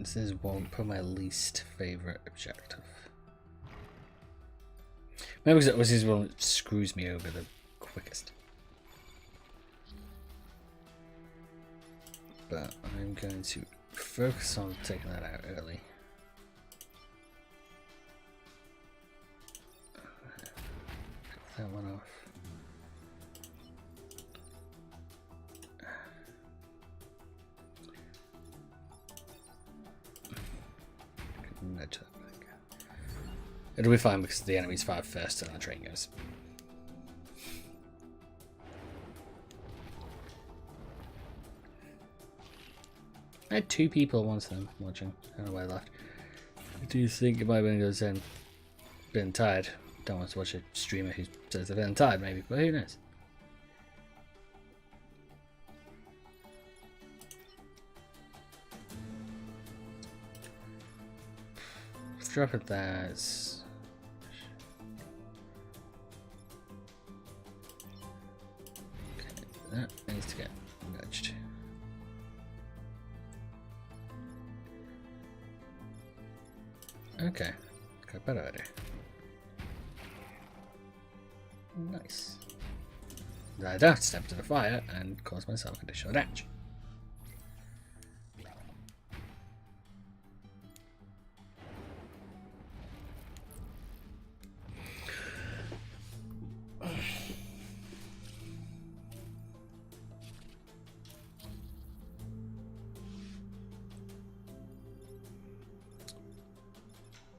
This is probably my least favorite objective. Maybe because this is one that screws me over the quickest. But I'm going to focus on taking that out early. Pick that one off. Nudge that back. It'll be fine because the enemies fire first and the train goes. I had 2 people once then watching. I don't know why I left. Do you think it might have been because then been tired? Don't want to watch a streamer who says they've been tired maybe, but who knows? Drop it there. Okay, that needs to get nudged. Okay, got a better idea. Nice. I don't have to step to the fire and cause myself additional damage.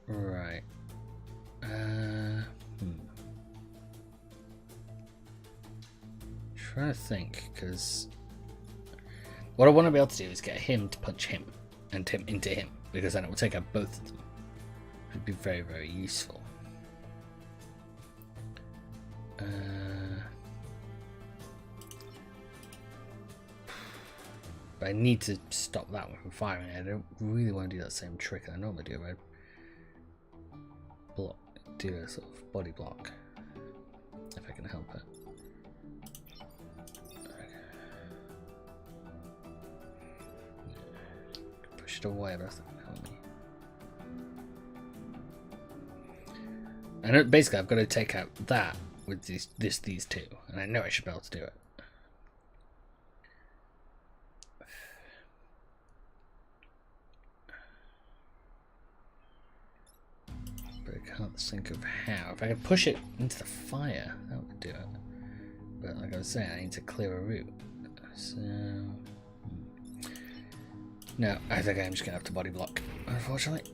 Right. Trying to think, because what I want to be able to do is get him to punch him and him into him, because then it will take out both of them. It would be very, very useful. But I need to stop that one from firing. I don't really want to do that same trick I normally do. I block, do a sort of body block, if I can help it. Push it away, but that's not gonna help me. And basically, I've got to take out that with these 2, and I know I should be able to do it. can't think of how. If I could push it into the fire, that would do it. But like I was saying, I need to clear a route. So... no, I think I'm just going to have to body block, unfortunately.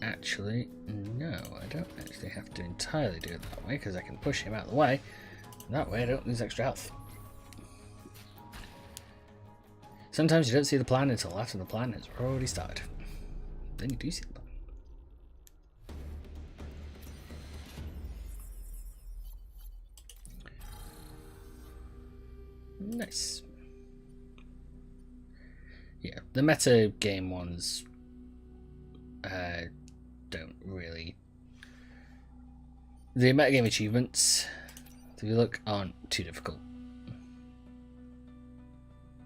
Actually, no, I don't actually have to entirely do it that way, because I can push him out of the way. That way I don't lose extra health. Sometimes you don't see the plan until after the plan has already started. Then you do see the plan. Nice. Yeah, the meta game ones don't really... the metagame achievements, if you look, aren't too difficult.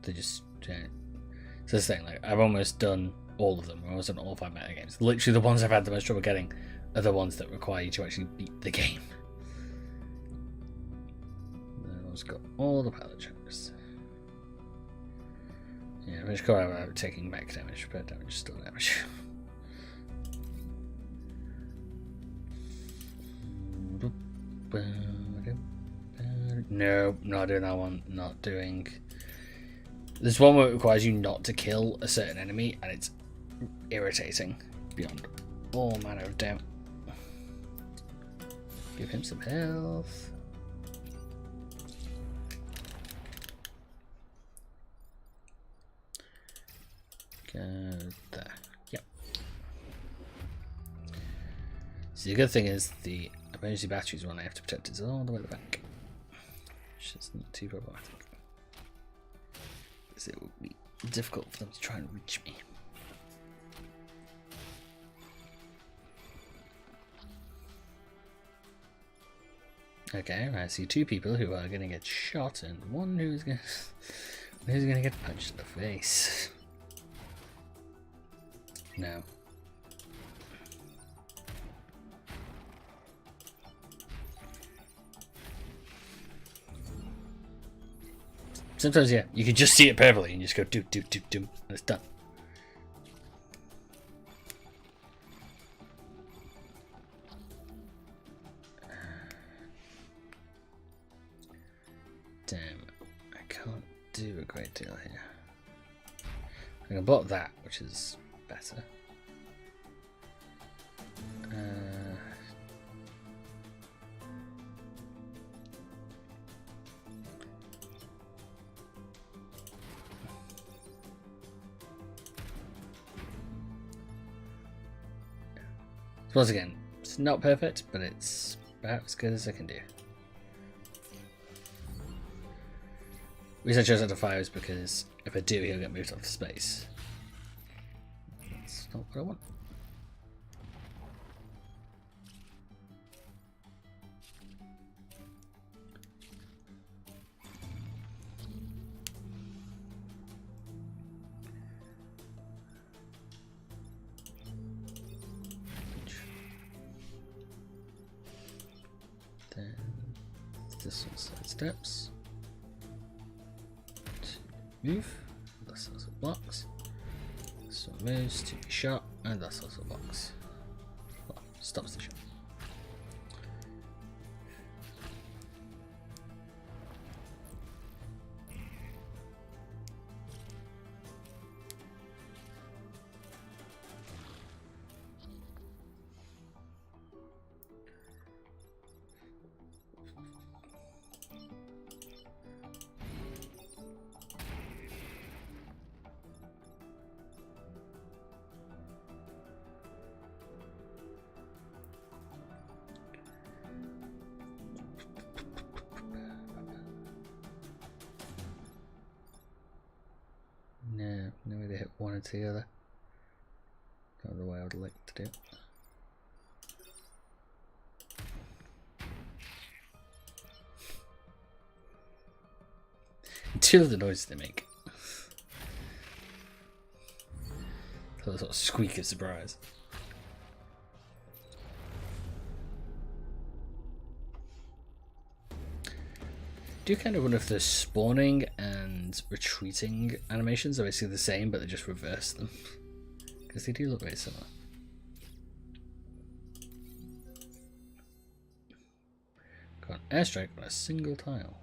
They just... it's the thing, like, I've almost done all of them. I've almost done all 5 metagames. Literally the ones I've had the most trouble getting are the ones that require you to actually beat the game. I've got all the pilot checks. Yeah, I'm just going out taking mech damage, but damage is still damage. No, not doing that one. Not doing... there's one where it requires you not to kill a certain enemy, and it's irritating beyond all manner of doubt. Give him some health. Go there. Yep. So the good thing is the emergency batteries one I have to protect is all the way at the back. Which is not too problematic. Because it would be difficult for them to try and reach me. Okay, I see 2 people who are going to get shot and one who's going to get punched in the face. No. Sometimes, yeah, you can just see it perfectly and just go doom, doom, doom, doom, and it's done. Damn, I can't do a great deal here. I can block that, which is better. Once again, it's not perfect, but it's about as good as I can do. The reason I chose out of fire is because if I do, he'll get moved off the space. That's not what I want. Then this one side steps. Move. That's also blocks. So moves to be shot, and that's also blocks. Well, stops the shot. No way to hit one or the other. Not the way I would like to do it. Two of the noises they make. So the sort of squeak of surprise. Do kind of wonder if they're spawning and and retreating animations are basically the same, but they just reverse them. Because they do look very similar. Got an airstrike on a single tile.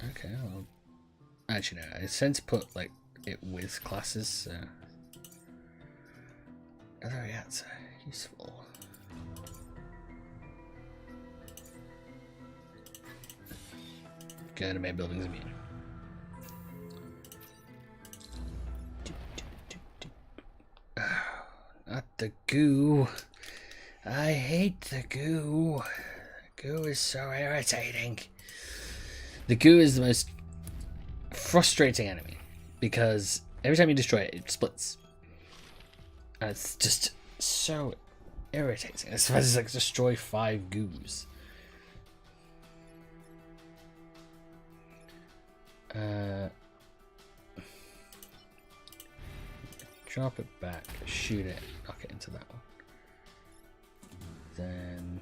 Okay, well, actually no, I tend to put like it with classes, so other reacts are useful. Go to main buildings immune. Oh, not the goo. I hate the goo. The goo is so irritating. The goo is the most frustrating enemy because every time you destroy it, it splits. And it's just so irritating. It's supposed to like destroy 5 goos. Drop it back, shoot it, knock it into that one. Then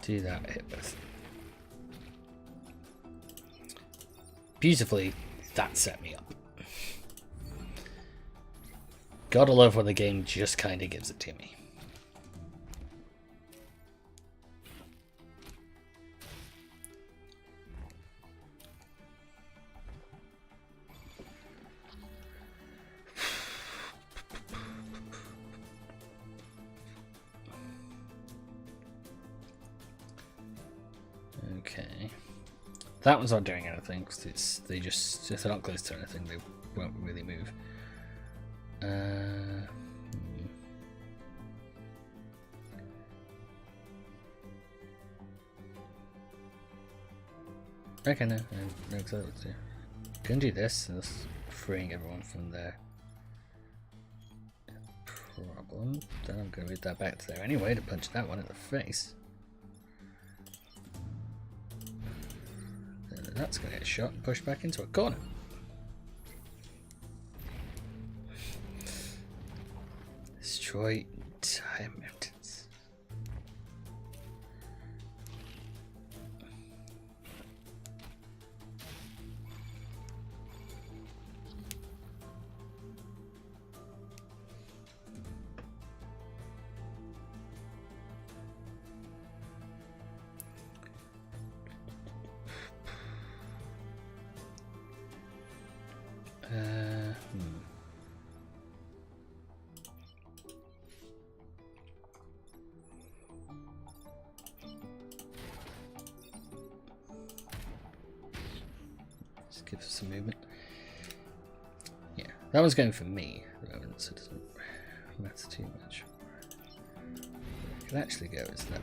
do that hit with. Beautifully, that set me up. Gotta love when the game just kind of gives it to me. Okay. That one's not doing anything because they just, if they're not close to anything, they won't really move. Okay, no, I know exactly what to do. Can do this, and that's freeing everyone from their problem. Then I'm going to read that back to there anyway to punch that one in the face. Then that's going to get shot and pushed back into a corner. Destroy entire mountains. Give us some movement. Yeah, that one's going for me at the moment, so it doesn't matter too much. Where it can actually go is that.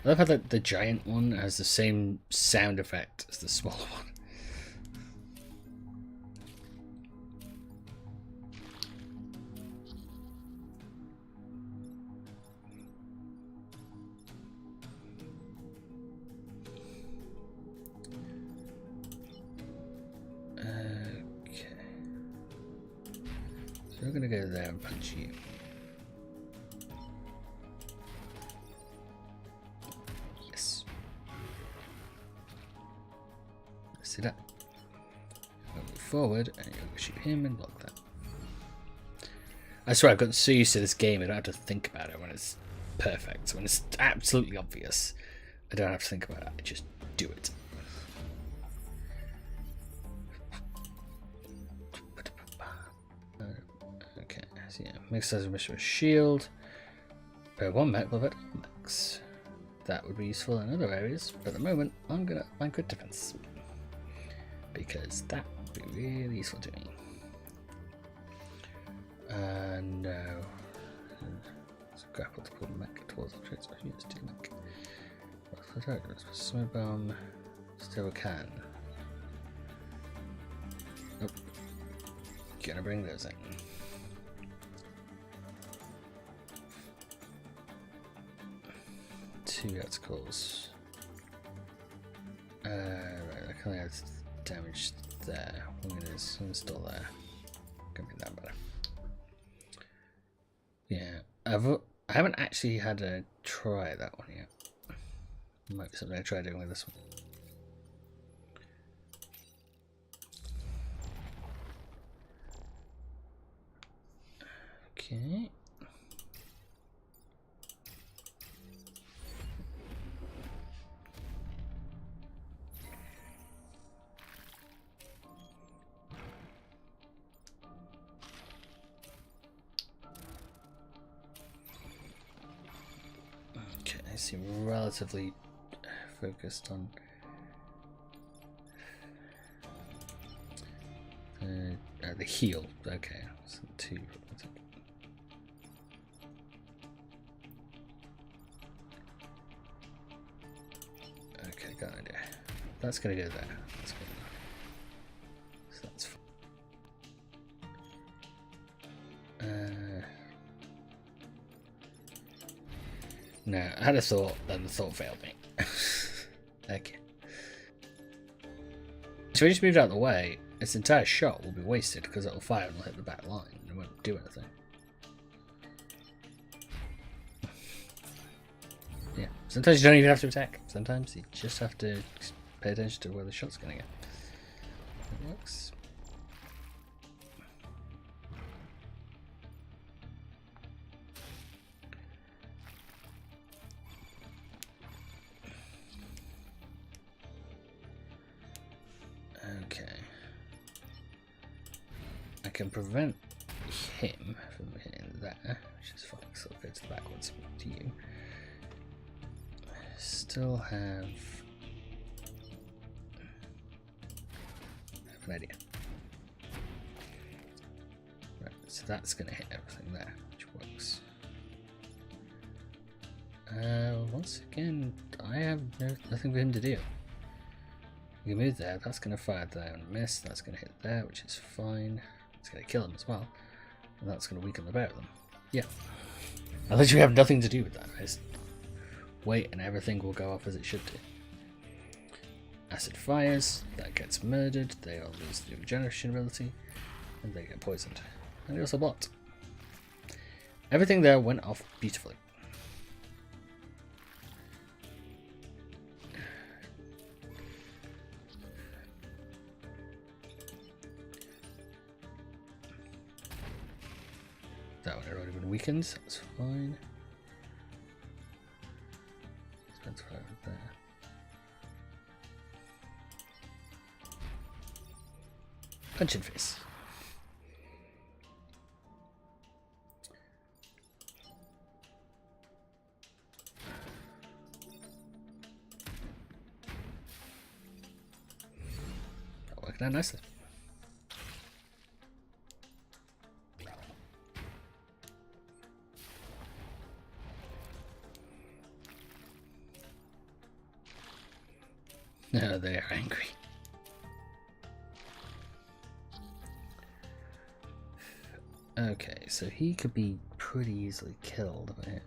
I love how the giant one has the same sound effect as the smaller one. We're gonna go there and punch you. Yes. See that? I'll move forward and you'll shoot him and block that. I swear I've gotten so used to this game I don't have to think about it when it's perfect. When it's absolutely obvious, I don't have to think about it, I just do it. So yeah, makes us a mission with shield. One mech with it. Max. That would be useful in other areas, but at the moment I'm gonna find good defense. Because that would be really useful to me. No. It's a grapple to pull the mech towards the traits I use to mech. What's the target? Smoke bomb. Still can. Nope. Gonna bring those in. 2 articles. Right, I can add damage there. We're going to install there. Gonna be that better. Yeah, I haven't actually had a try at that one yet. Might be something I try doing with this one. Okay. Okay, I seem relatively focused on the heal. Okay, so 2. Okay, got an idea. That's gonna go there. That's good. So that's fine. No, I had a thought, then the thought failed me. Okay. So we just moved out of the way, its entire shot will be wasted because it'll fire and it'll hit the back line and it won't do anything. Yeah, sometimes you don't even have to attack. Sometimes you just have to pay attention to where the shot's going to go. It works. Okay. I can prevent him from hitting there, which is fine, so I'll go to the backwards to you. Still have an idea. Right, so that's going to hit everything there, which works. Once again, I have nothing for him to do. You can move there, that's going to fire there and miss, that's going to hit there, which is fine. It's going to kill him as well, and that's going to weaken the both of them. Yeah. I literally have nothing to do with that. I just wait and everything will go off as it should do. Acid fires, that gets murdered, they all lose the regeneration ability, and they get poisoned. And they also blocked. Everything there went off beautifully. That one had already been weakened, so that's fine. Spends 5 there. Punch in face. That worked out nicely. No, they are angry. Okay, so he could be pretty easily killed by him.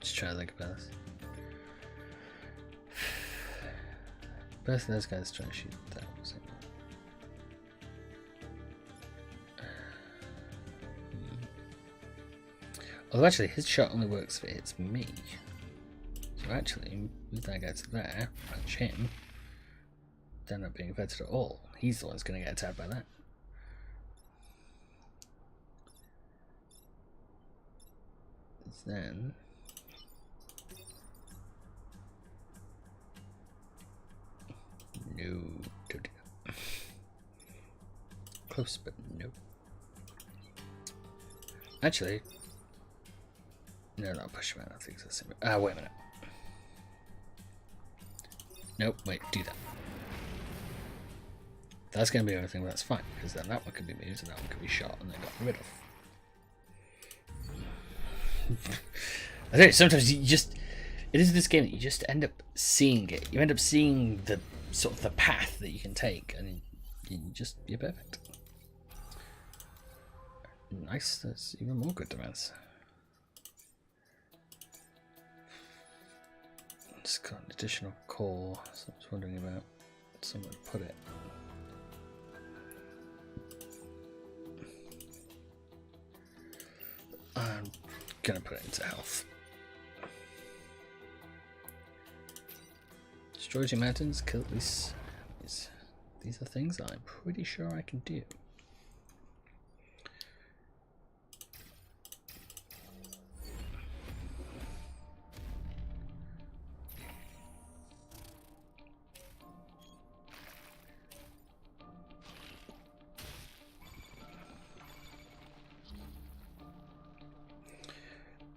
Just try to think about this. Both of those guys trying to shoot that. Although actually his shot only works if it hits me. So actually, move that guy to there, punch him. They're not being affected at all. He's the one that's going to get attacked by that. Then no, don't do that. Close, but no. Actually, no, not push him out. I think it's the same. Ah, wait a minute. Nope, wait, do that. That's going to be everything, but that's fine, because then that one can be moved and that one can be shot and then got rid of. I don't know, sometimes you just... It is this game that you just end up seeing it. You end up seeing the sort of the path that you can take, and you're perfect. Nice, that's even more good demands. Just got an additional core, so I was wondering about somewhere to put it. I'm gonna put it into health. Destroy 2 mountains, kill these. These are things I'm pretty sure I can do.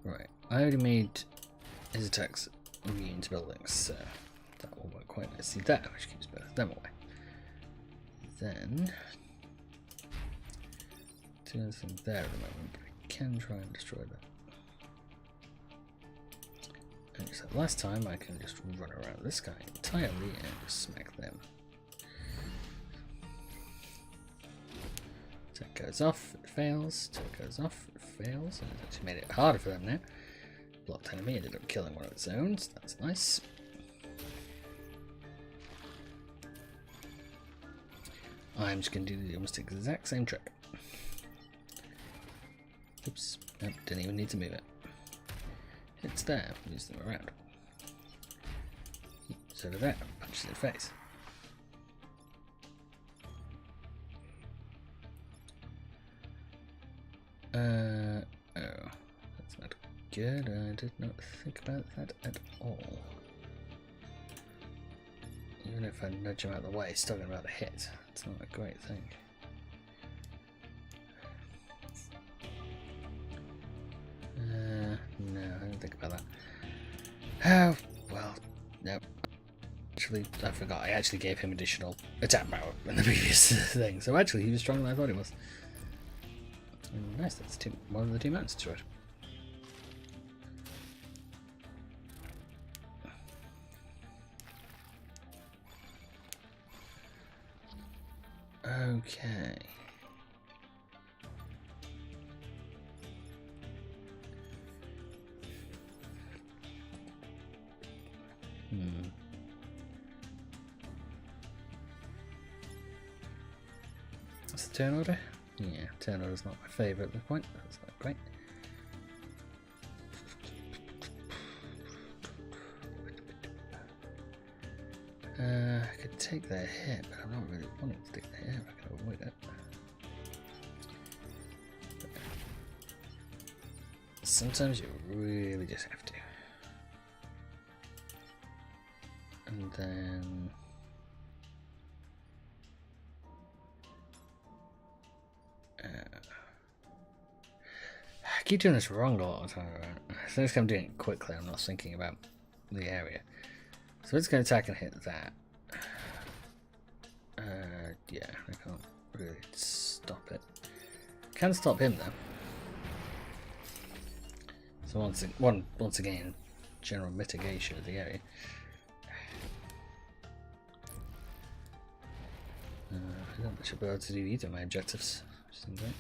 Right, I already made his attacks immune to buildings, so that will work quite nicely there, which keeps both of them away. Then, do anything there at the moment, but I can try and destroy that. And just like last time, I can just run around this guy entirely and just smack them. Attack goes off, it fails, attack goes off, it fails, and it actually made it harder for them now. Blocked enemy ended up killing one of its own, so that's nice. I'm just going to do the almost exact same trick. Oops, nope, didn't even need to move it. It's there, use them around. So do that, punch in the face. Oh, that's not good. I did not think about that at all. Even if I nudge him out of the way, he's still going to be able to hit. It's not a great thing. No, I didn't think about that. Oh, well, no. Actually, I forgot. I actually gave him additional attack power in the previous thing. So actually, he was stronger than I thought he was. Nice, that's one of the 2 mountains destroyed. Okay. What's the turn order? Yeah, turn order is not my favourite at this point. That's not great. I could take their hit, but I'm not really wanting to take their hit if I can avoid it. Sometimes you really just have to. And then... I keep doing this wrong a lot of the time. So next time I'm doing it quickly, I'm not thinking about the area. So it's going to attack and hit that. Yeah, I can't really stop it. Can stop him though. So once again, general mitigation of the area. I don't think I should be able to do either of my objectives, which isn't great.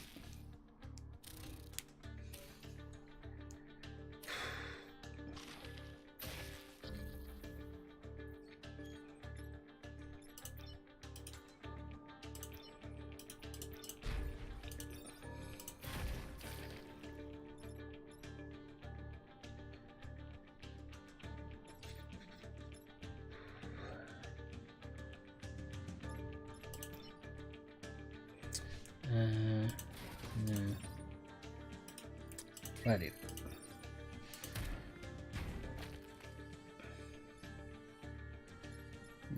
No. Righty.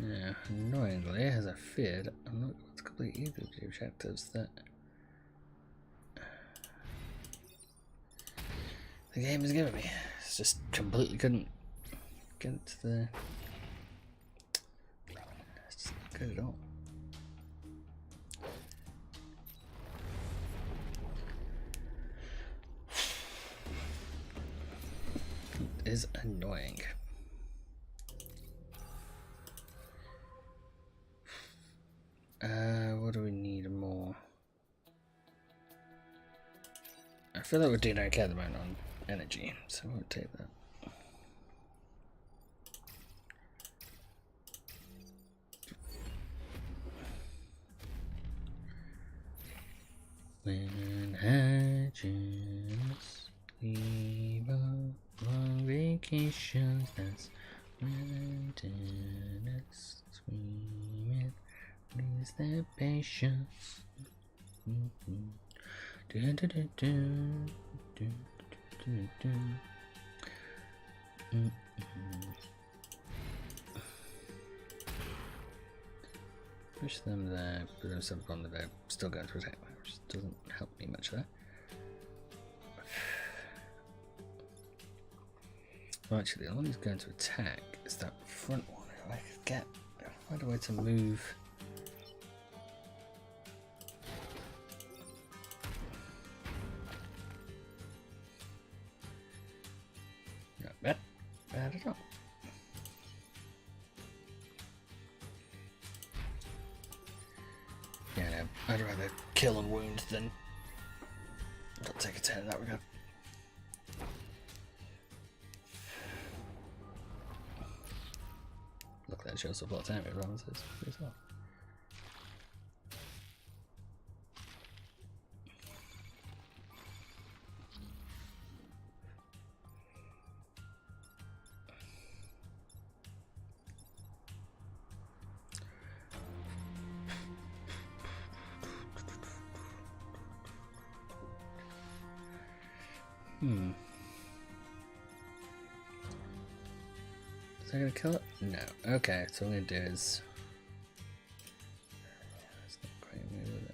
Yeah, annoyingly, as I feared, I'm not able to complete either of the objectives that the game has given me. It's just completely couldn't get to the... It's just not good at all. is annoying. What do we need more? I feel like we're doing okay at the moment on energy, so we'll take that. When I just leave on long vacations, that's when tennis swimming lose their patience. Push them there, put them up on the bed, still going to attack, which doesn't help me much there. Well, actually, the one who's going to attack is that front one. If I could get, find a way to move. Not bad, bad at all. Yeah, no, I'd rather kill and wound than not take a turn in that regard. Look, that shows up a lot of time it runs as well. Is that gonna kill it? No. Okay, so what I'm gonna do is. That's not quite a move with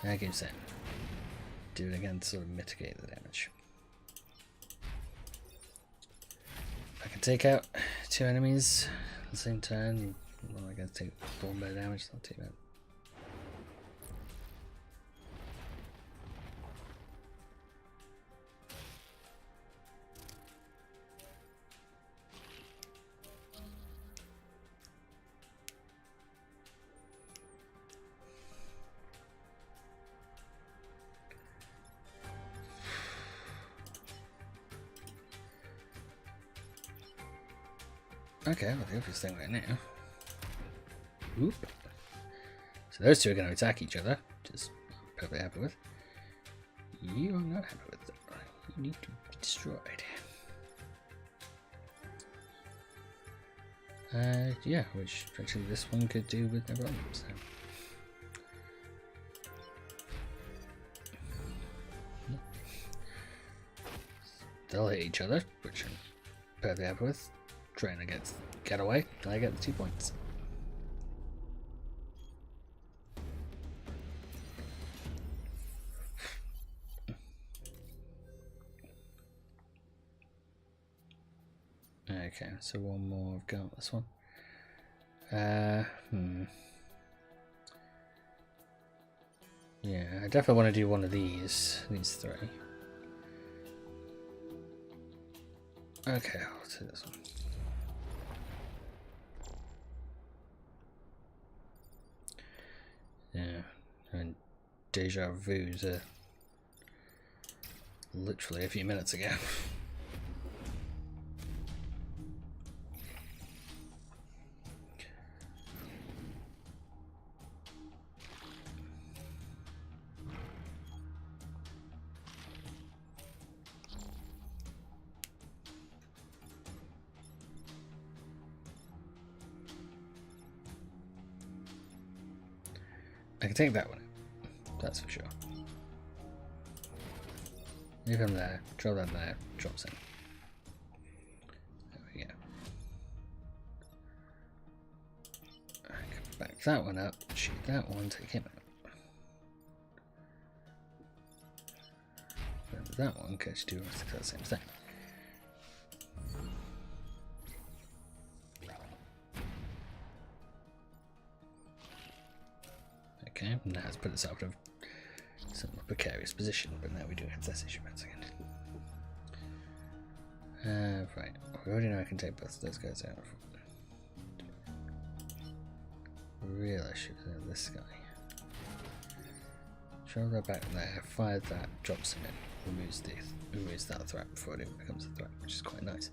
it. I keep saying. Do it again to sort of mitigate the damage. If I can take out 2 enemies at the same time, well, I gotta take 4 more damage, it's not too bad. Okay, well, the obvious thing right now. Oop. So those two are going to attack each other, which is I'm perfectly happy with. You are not happy with that. You need to be destroyed. Yeah, which actually this one could do with no problem. So. They'll hit each other, which I'm perfectly happy with. Trying to get away, and I get the 2 points. Okay, so one more. I've got this one. Yeah, I definitely want to do one of these 3. Okay, I'll do this one. Yeah, and deja vu's literally a few minutes ago. I can take that one, that's for sure. Leave him there, drop that there, drops in. There we go. I can back that one up, shoot that one, take him out. Then that one gets to do the same thing. Okay, now it's put itself in a sort of precarious position, but now we do have this issue once again. Right, we already know I can take both of those guys out. Real issue is this guy. Shove that back there, fire that, drops him in, removes that threat before it even becomes a threat, which is quite nice.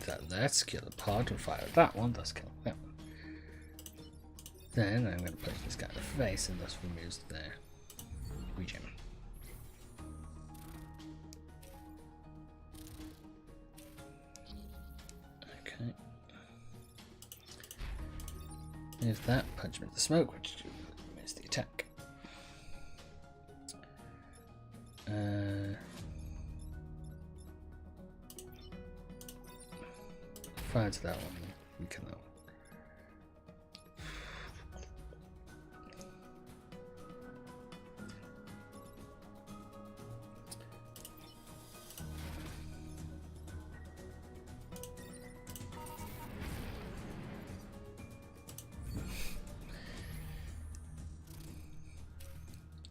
That there, secure the pod and fire that one, thus kill that one. Then I'm going to punch this guy in the face and thus removes their regen. Okay. Move that, punch him into the smoke, which removes the attack. Fire to that one, we kill that one.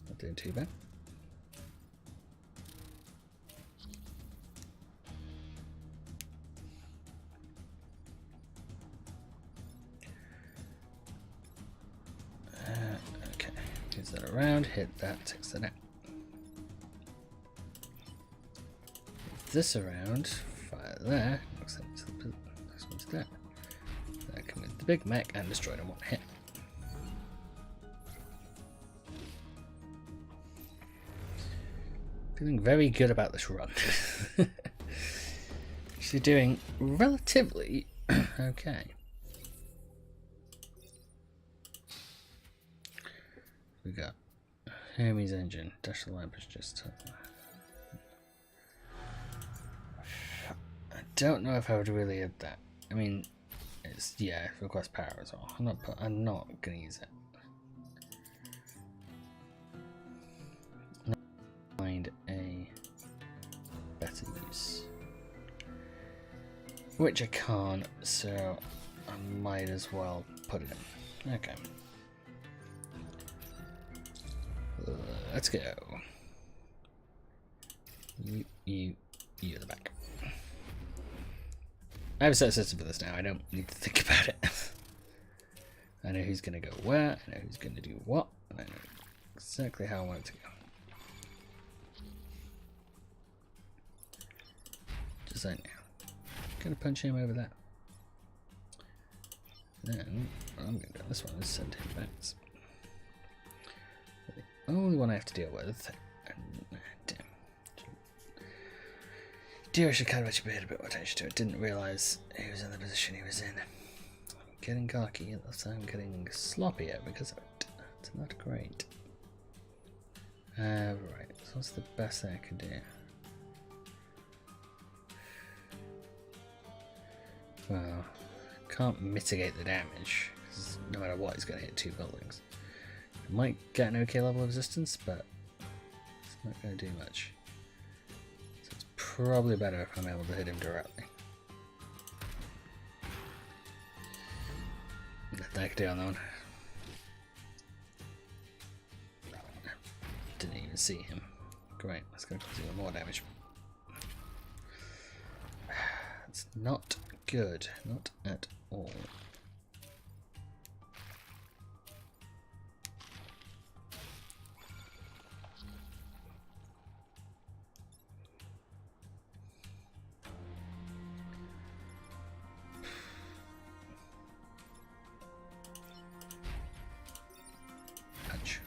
Not doing too bad. Okay, moves that around, hit that, takes that out. Move this around, fire there, looks like the next one's there. That can move the big mech and destroy it in one hit. Feeling very good about this run. Actually doing relatively okay. We got Hermes engine, dash the lamp is just. I don't know if I would really add that. I mean, it's it requires power as well. I'm not gonna use it. Find a better use, which I can't, so I might as well put it in. Okay. Let's go. You at the back. I have a set system for this now. I don't need to think about it. I know who's going to go where. I know who's going to do what. And I know exactly how I want it to go. Just like now. Gonna punch him over there. Then what I'm gonna do on this one is send him back. The only one I have to deal with. Damn. Dear, I should kind of actually paid a bit more attention to it. Didn't realise he was in the position he was in. I'm getting cocky, and thus I'm getting sloppier because of it. It's not great. Right, so what's the best thing I can do? Well, can't mitigate the damage, because no matter what, he's going to hit two buildings. It might get an okay level of resistance, but it's not going to do much. So it's probably better if I'm able to hit him directly. Nothing I can do on that one. Didn't even see him. Great, that's going to cause even more damage. It's not good, not at all. Ouch.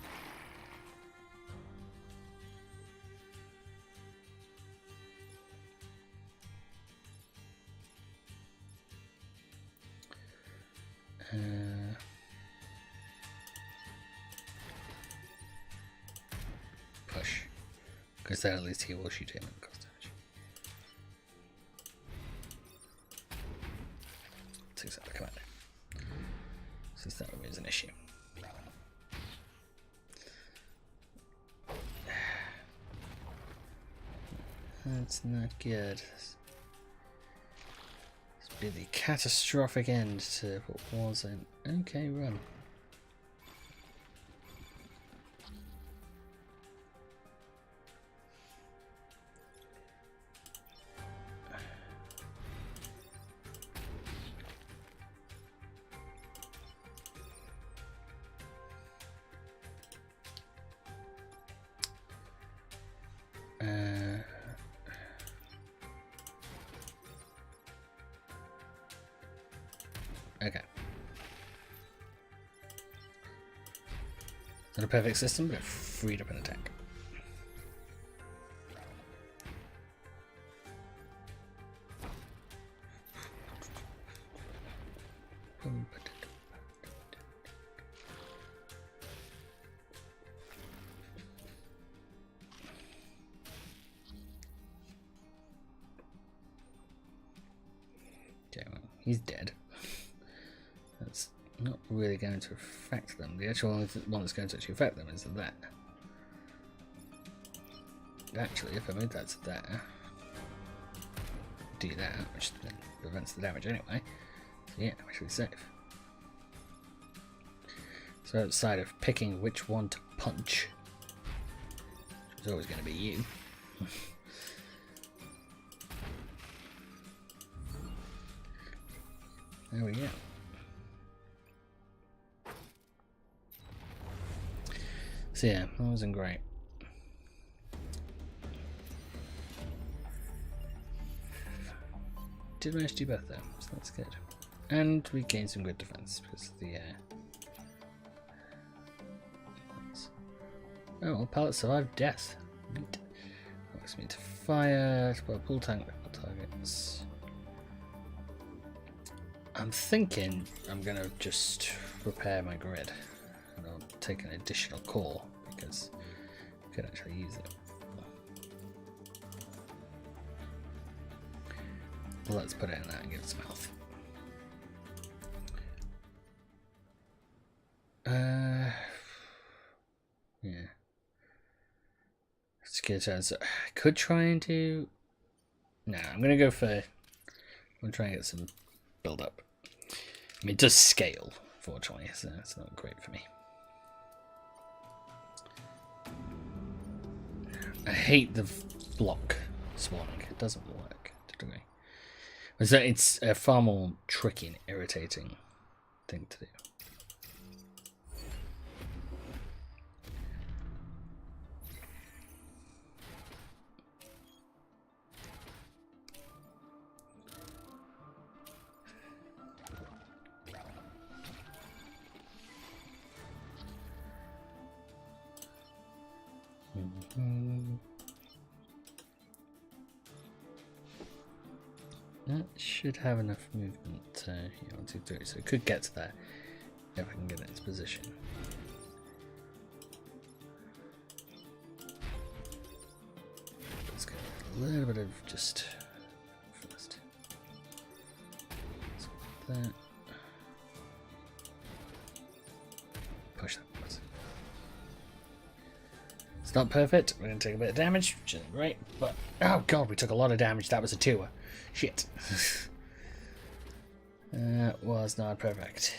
Push, because then at least he will shoot him and cause damage. Takes out the commander, since that remains an issue. That's not good. This be the catastrophic end to what was an okay run. Okay. Not a perfect system, but it freed up an attack. Okay, well, he's dead. That's not really going to affect them. The actual one that's going to actually affect them is that. Actually, if I move that to there, do that, which then prevents the damage anyway. So yeah, I'm actually safe. So outside of picking which one to punch, which is always going to be you. There we go. So yeah, that wasn't great. Did manage to do both though, so that's good. And we gained some good defense because of the oh, well, pallets survived death. Neat. Works me to fire, to put a pull tank with targets. I'm thinking I'm gonna just repair my grid and I'll take an additional core because I could actually use it. Well, let's put it in that and give it some health. Yeah. It's good chance. I could try and do. No, I'm gonna go for. I'm gonna try and get some build up. I mean, it does scale, fortunately, so it's not great for me. I hate the block spawning. It doesn't work. It's a far more tricky and irritating thing to do. That should have enough movement. Yeah, 1, 2, 3. So it could get to there if I can get it into position. Let's get a little bit of just first. Let's get that. Push that. It's not perfect. We're going to take a bit of damage, which isn't great, but oh god, we took a lot of damage. That was a 2-er. Shit. That was not perfect.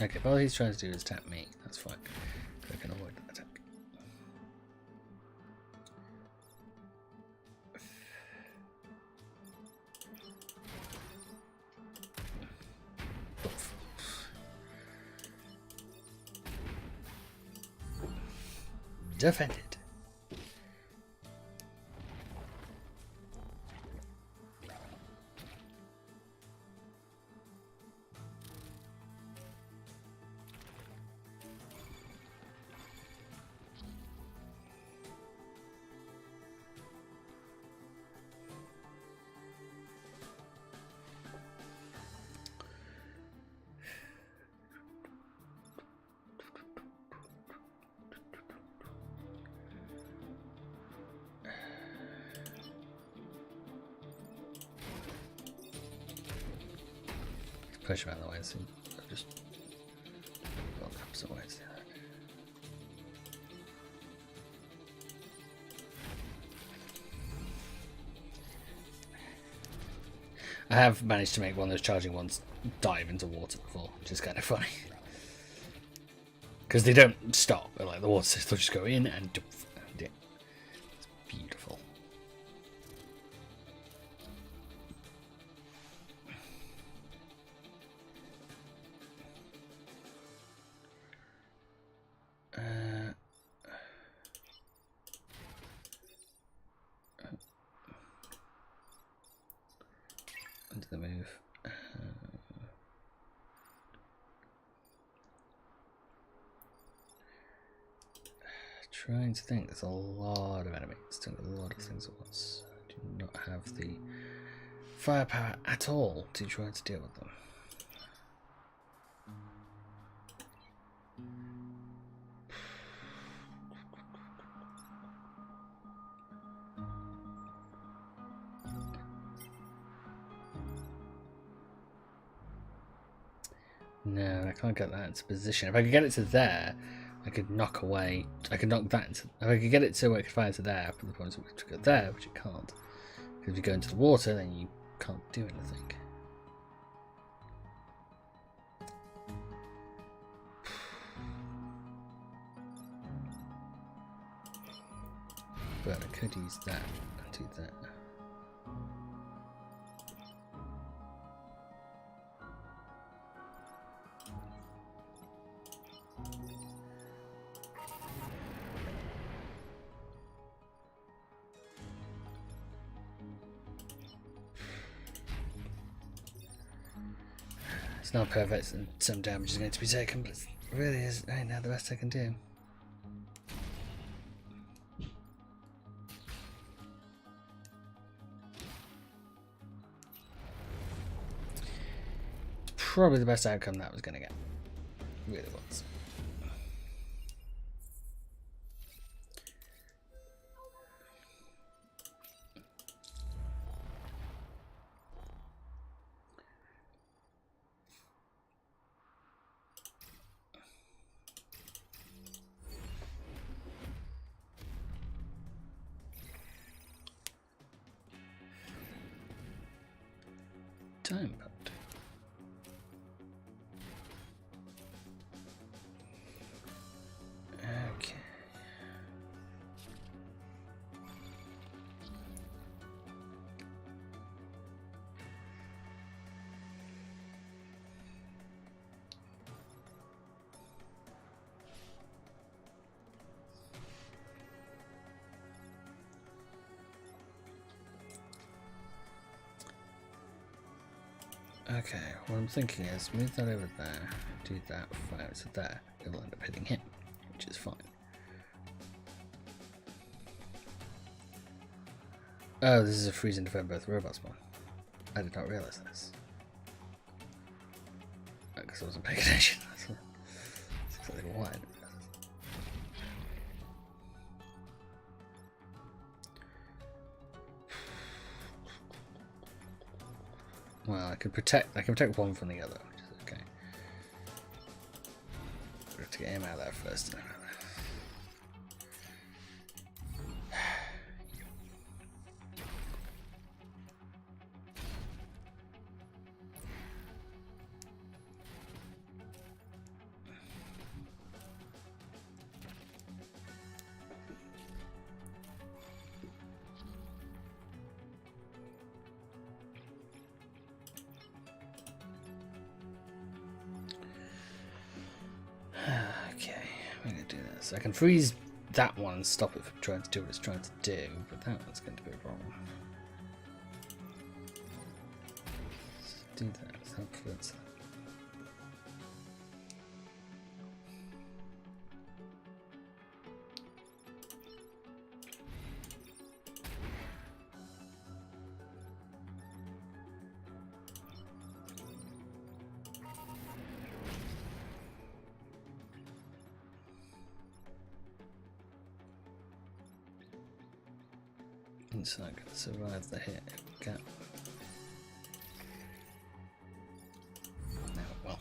Okay, all he's trying to do is tap me. That's fine. I can avoid that attack. Oof. Defended. Push him out of the way, so I'll just go the opposite ways. I have managed to make one of those charging ones dive into water before, which is kind of funny. because they don't stop. Like the water, they'll just go in and yeah, it's beautiful. Into the move. Trying to think. There's a lot of enemies. Doing a lot of things at once. I do not have the firepower at all to try to deal with them. No, I can't get that into position. If I could get it to there, I could knock away. I could knock that into. If I could get it to where I could fire to there, but the point is to go there, which it can't. Because if you go into the water, then you can't do anything. But I could use that and do that. It's not perfect and some damage is going to be taken, but it really is right now the best I can do. Probably the best outcome that was going to get. Really was. Time pumped. Okay. Okay, what I'm thinking is move that over there, do that, fire it to there, it'll end up hitting him, which is fine. Oh, this is a freeze and defend both robots one. I did not realise this. Because I wasn't paying attention. That's exactly why. Well, I can protect one from the other, which is okay. We have to get him out of there first. Okay, I'm gonna do this. I can freeze that one and stop it from trying to do what it's trying to do, but that one's going to be a problem. Let's do that. Let's It's not going to survive the hit. Gap. No, well.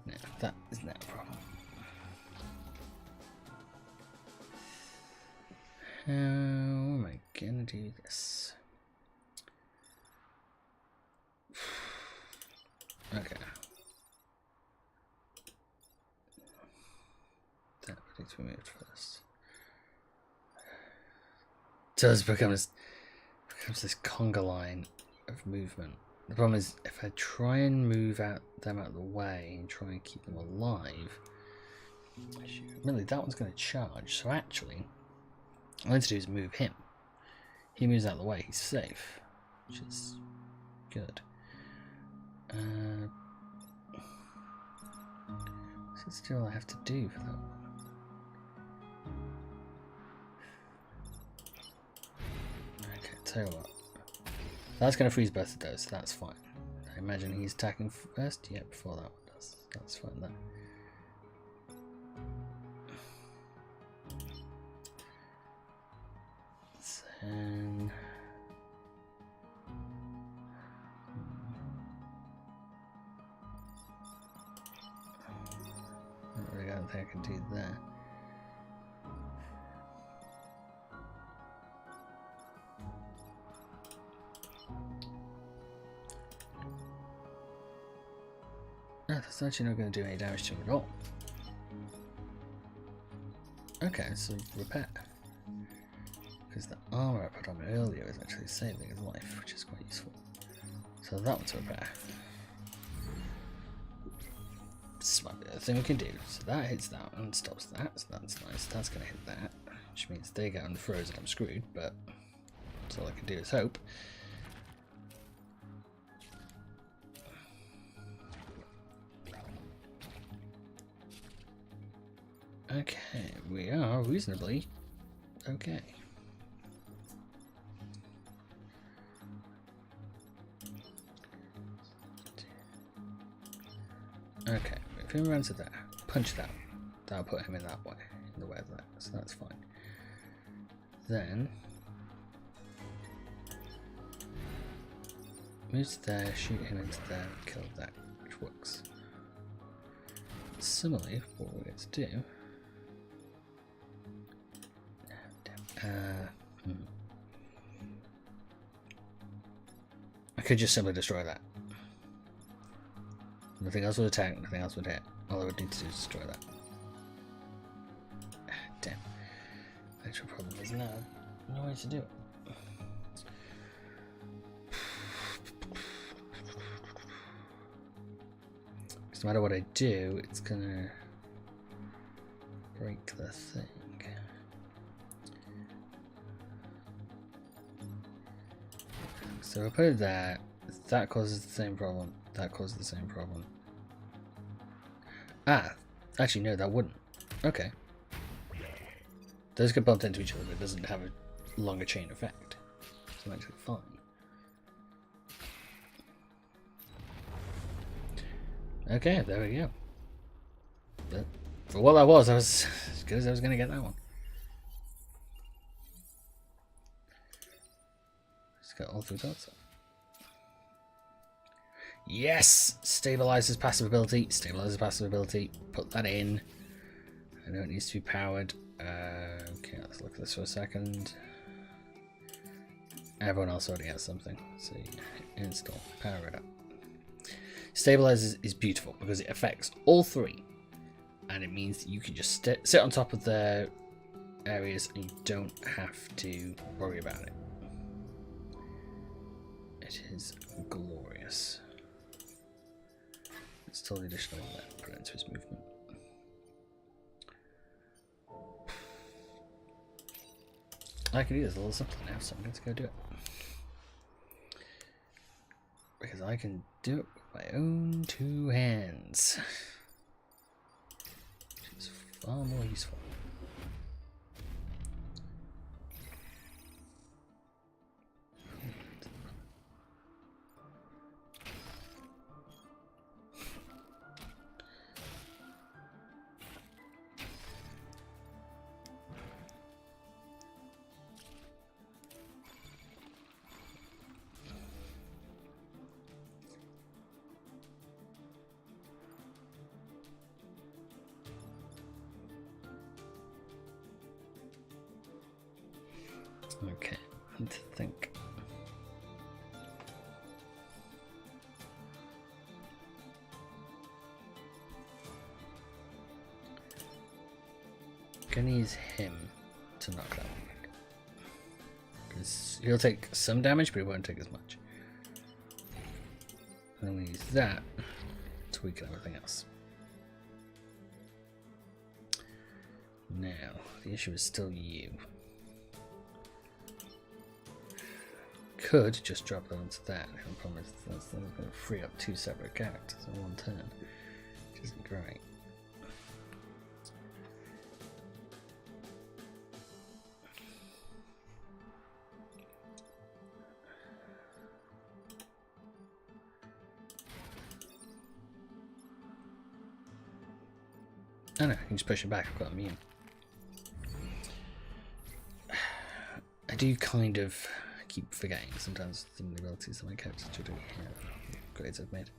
No. That isn't that a problem. How am I gonna do this? Okay. That needs to be moved first. Does becomes this conga line of movement. The problem is if I try and move them out of the way and try and keep them alive, really that one's going to charge. So actually, all I need to do is move him. He moves out of the way, he's safe, which is good. So that's still all I have to do for that one. Okay, tell you what. That's going to freeze both of those, so that's fine. I imagine he's attacking first? Yeah, before that one does. That's fine then. Then... I don't think I can do that. No, that's actually not going to do any damage to him at all. Okay, so repair. Because the armor I put on earlier is actually saving his life, which is quite useful. So that one's repair. This might be the thing we can do. So that hits that and stops that, so that's nice. That's going to hit that, which means they get unfrozen, I'm screwed, but that's all I can do is hope. Okay, we are reasonably okay. Okay, if him runs to there, punch that. That'll put him in that way, in the way of that, so that's fine. Then moves there, shoot him into there, kill that, which works. Similarly, what we're going to do. I could just simply destroy that. Nothing else would attack, nothing else would hit. All I would need to do is destroy that. Damn. The actual problem is now no way to do it. Because no matter what I do, it's gonna break the thing. So I put it there, that causes the same problem, that causes the same problem. Ah, actually no, that wouldn't. Okay. Those get bumped into each other, but it doesn't have a longer chain effect. So I'm actually fine. Okay, there we go. But for what that was, I was as good as I was going to get that one. Got all 3 dots up. Yes! Stabilizes passive ability. Stabilizes passive ability. Put that in. I know it needs to be powered. Okay, let's look at this for a second. Everyone else already has something. So install. Power it up. Stabilizes is beautiful because it affects all 3. And it means that you can just sit on top of the areas and you don't have to worry about it. It is glorious. Let's tell the additional one there, put it into his movement. I can do this a little simpler now, so I'm going to go do it. Because I can do it with my own 2 hands. Which is far more useful. Okay, I need to think. Gonna use him to knock that one back. Because he'll take some damage, but he won't take as much. And then we use that to weaken everything else. Now, the issue is still you. Could just drop that onto that. The problem is that's going to free up 2 separate characters in one turn, which isn't great. Oh no, I can just push it back. I've got immune. I do kind of keep forgetting sometimes some of the abilities that my characters do here. Grades I've made.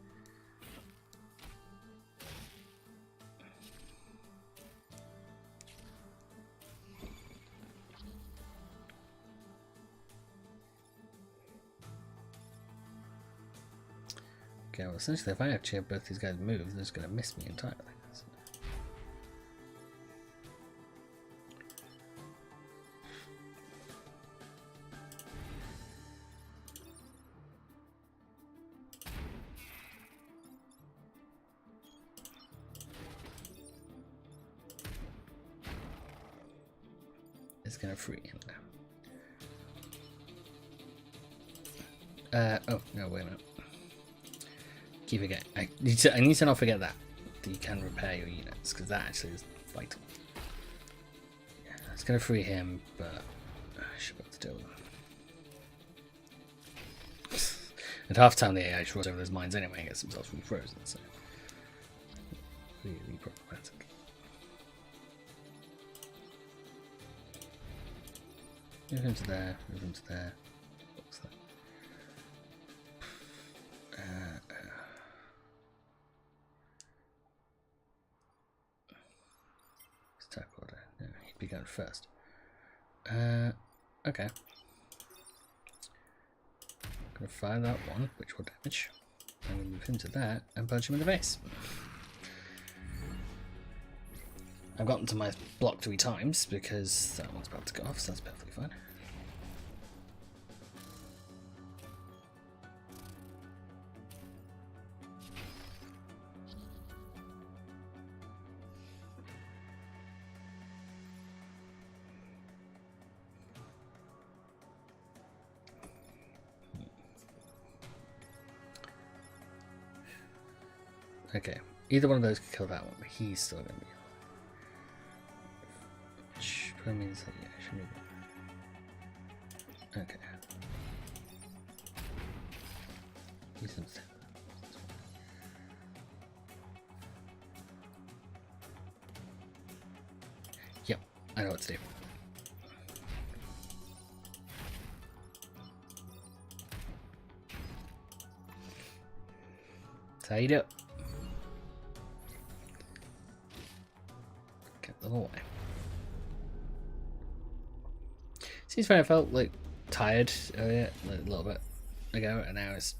Okay, well essentially if I actually have both these guys move, they're just going to miss me entirely. It's going to free him now. Oh, no, wait a minute. Keep forgetting. I need to not forget that you can repair your units, because that actually is vital. Yeah, it's going to free him, but I should be able to deal with him. At half time, the AI runs over those mines anyway and gets themselves refrozen, so really problematic. Move him to there, move him to there. What's that? Attack order. No, he'd be going first. Okay. I'm gonna fire that one, which will damage. I'm gonna move him to that and punch him in the face. I've gotten to my block 3 times because that one's about to go off, so that's perfectly fine. Okay, either one of those could kill that one, but he's still gonna be. Which probably means that, yeah, I should move it. Okay. He's insane. Yep, I know what to do. That's how you do it. Get them away. Seems funny, I felt like tired earlier, like, a little bit ago, and now it's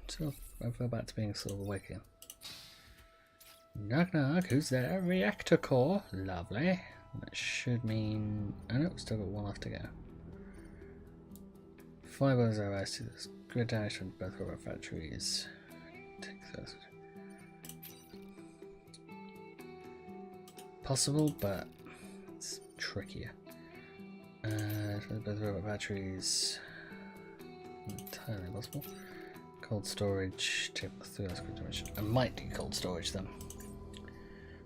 sort of, I feel back to being sort of awake again. Knock knock, who's there? Reactor core, lovely. That should mean, oh no, still got 1 left to go. 5 hours are asked to this. Grid damage from both of our factories. Take those. Possible, but it's trickier. For both robot batteries, entirely possible. Cold storage, take 3 less grid damage. I might do cold storage then.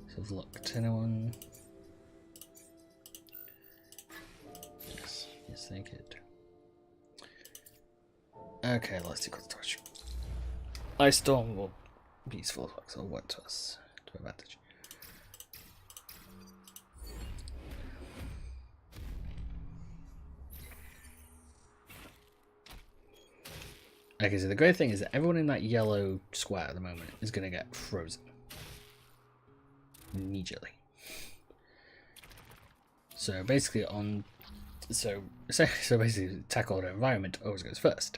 So I've looked. Anyone? Yes, yes, they could. Okay, let's do cold storage. Ice Storm will be useful, so it'll work to us to advantage. Okay, so the great thing is that everyone in that yellow square at the moment is going to get frozen. Immediately. So basically on So basically, attack order environment always goes first.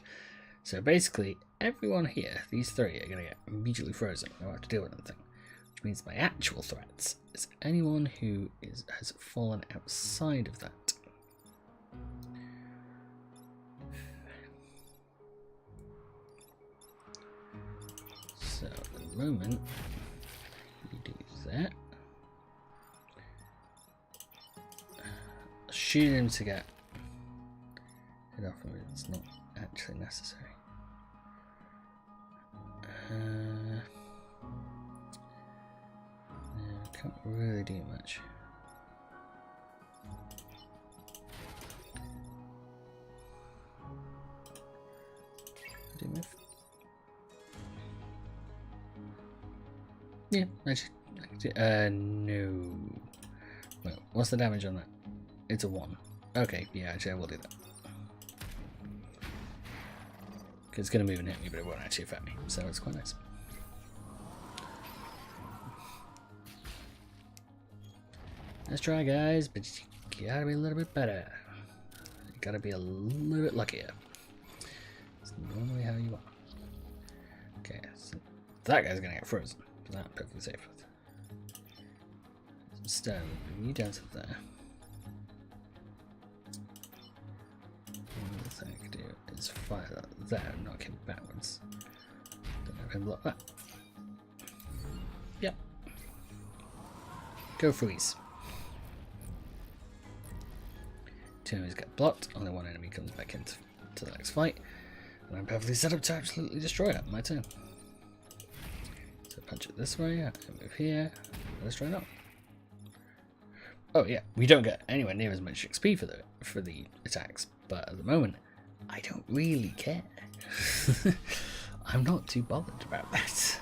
So basically, everyone here, these three, are going to get immediately frozen. I don't have to deal with anything. Which means my actual threats is anyone who has fallen outside of that. So at the moment, you do that. Shoot him to get it off him. It's not actually necessary. Can't really do much. Do move? Yeah, actually, no. Wait, what's the damage on that? It's a 1. Okay, yeah, actually I will do that. Because it's going to move and hit me, but it won't actually affect me, so it's quite nice. Let's try, guys, but you gotta be a little bit better. You gotta be a little bit luckier. It's normally how you are. Okay, so that guy's gonna get frozen. That I'm perfectly safe with. Some stone, bring you down to there. The thing I can do is fire that there and knock him backwards. Don't have him block that. Yep. Go freeze. 2 enemies get blocked, only 1 enemy comes back into the next fight, and I'm perfectly set up to absolutely destroy it. My turn. So punch it this way, I move here, let's try it out. Oh yeah, we don't get anywhere near as much XP for the attacks, but at the moment, I don't really care. I'm not too bothered about that.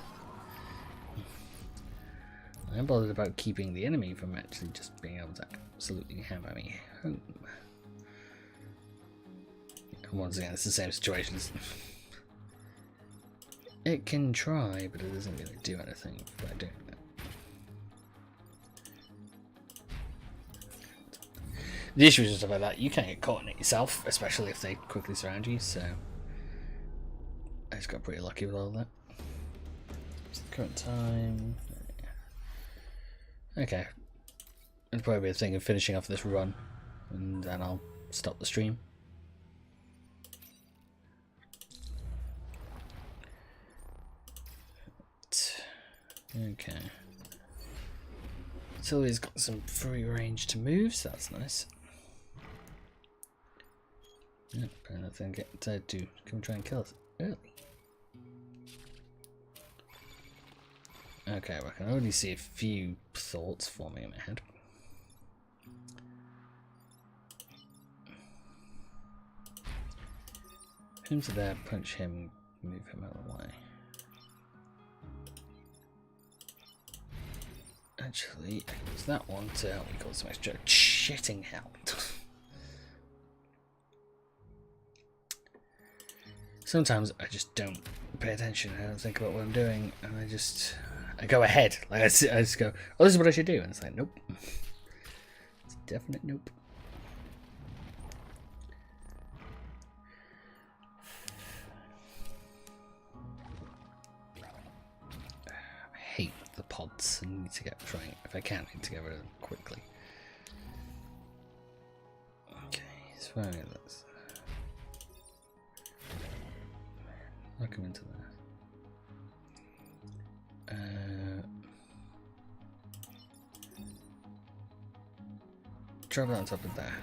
I'm bothered about keeping the enemy from actually just being able to absolutely hammer me home. And once again, it's the same situation. It can try, but it doesn't really do anything by doing that. The issue is just about that, you can't get caught in it yourself, especially if they quickly surround you, so I just got pretty lucky with all that. It's the current time. Okay. It'll probably be a thing of finishing off this run, and then I'll stop the stream. Okay. Sylvia's got some free range to move, so that's nice. Yep, and I think get Ted to come try and kill us early. Okay, well, I can already see a few thoughts forming in my head. Him to there, punch him, move him out of the way. Actually, I can use that one to help me cause some extra shitting hell. Sometimes I just don't pay attention, I don't think about what I'm doing, and I go ahead. Like I just go, oh, this is what I should do, and it's like, nope. It's a definite nope. I hate the pods. I need to if I can, I need to get rid of them quickly. Okay, so let's knock him into there. Drop it on top of there.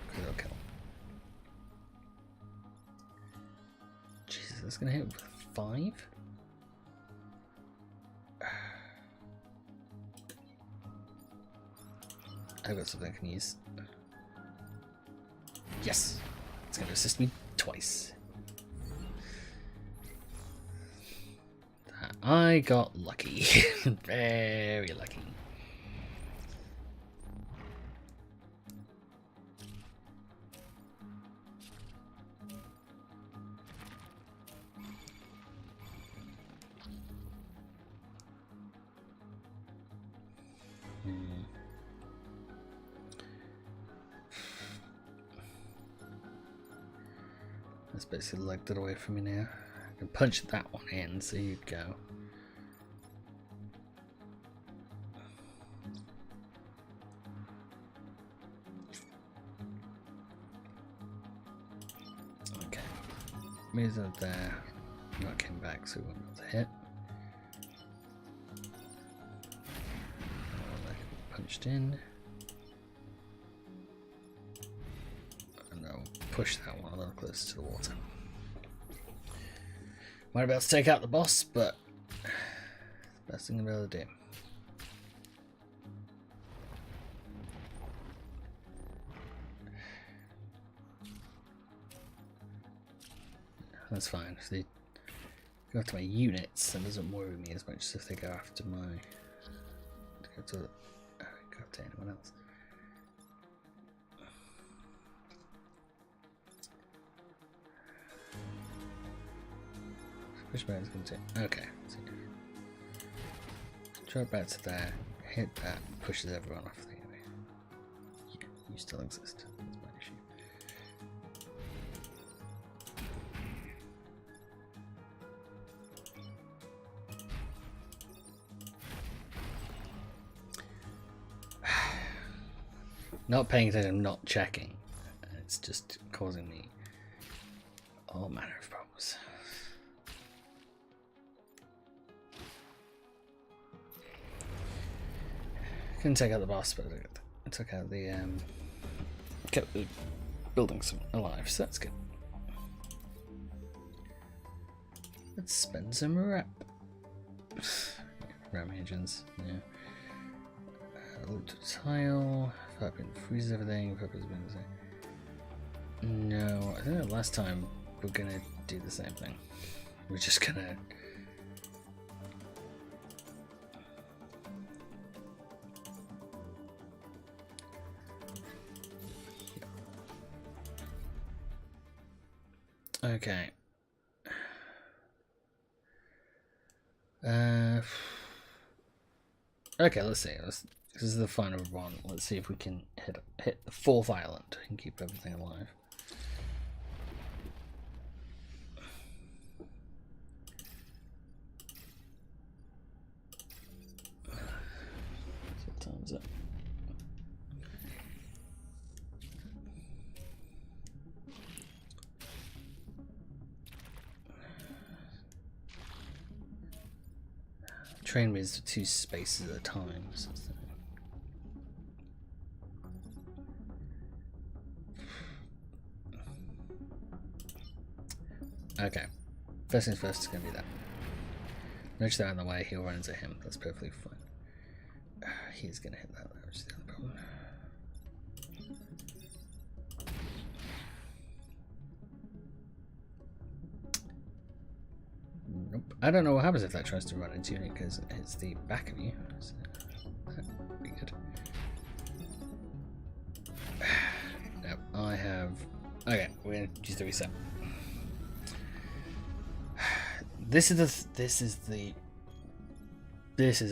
Because it'll kill him. Jesus, that's gonna hit with 5? I've got something I can use. Yes! It's gonna assist me twice. I got lucky. Very lucky. That's basically legged it away from me now. I can punch that one in, so you'd go. Okay. Moves up there. Knock him back so we won't be able to hit. Punched in. And I'll push that one a little closer to the water. Might be able to take out the boss, but it's the best thing I'll be able to do. That's fine. If they go after my units, that doesn't worry me as much as if they go after my... Go after anyone else. Push back is going to... Okay. Drop back to there. Hit that. Pushes everyone off the enemy. Yeah, you still exist. That's my issue. Not paying attention, not checking. It's just causing me all manner of problems. Couldn't take out the boss, but I took out the kept the buildings alive, so that's good. Let's spend some rep. Ram engines, yeah. Loot tile. Weapon freezes everything. Weapon's been the same. No, I think that last time we're gonna do the same thing. We're just gonna. Okay. Okay, let's see. This is the final one. Let's see if we can hit the fourth island and keep everything alive. What time is it? Train moves to 2 spaces at a time. So okay, first things first is going to be that. Nudge that out of the way, he'll run into him. That's perfectly fine. He's going to hit that, which is the other problem. Nope. I don't know what happens if that tries to run into you because it hits the back of you. So that would be good. Nope, I have... Okay, we're going to use the reset. This is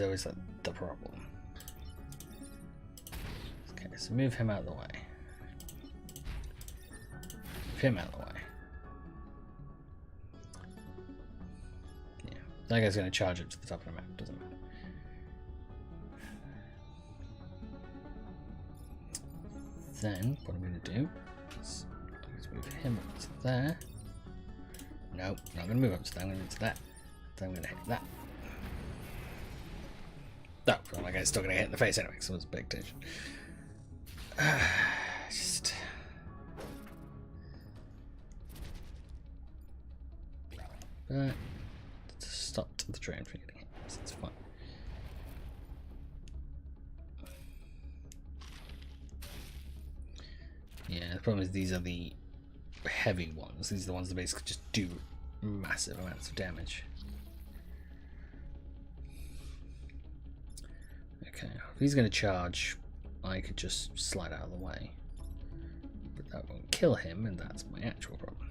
always the problem. Okay, so move him out of the way. Move him out of the way. Yeah, that guy's going to charge up to the top of the map. Doesn't matter. Then what I'm going to do is move him up to there. No, not going to move up to that. I'm going to move to that. Then I'm going to hit that. No, well, my guy's still going to hit in the face anyway, so it's a big tension. Just... stopped the train from getting hit, so it's fine. Yeah, the problem is these are the heavy ones. These are the ones that basically just do massive amounts of damage. Okay, if he's going to charge, I could just slide out of the way. But that won't kill him, and that's my actual problem.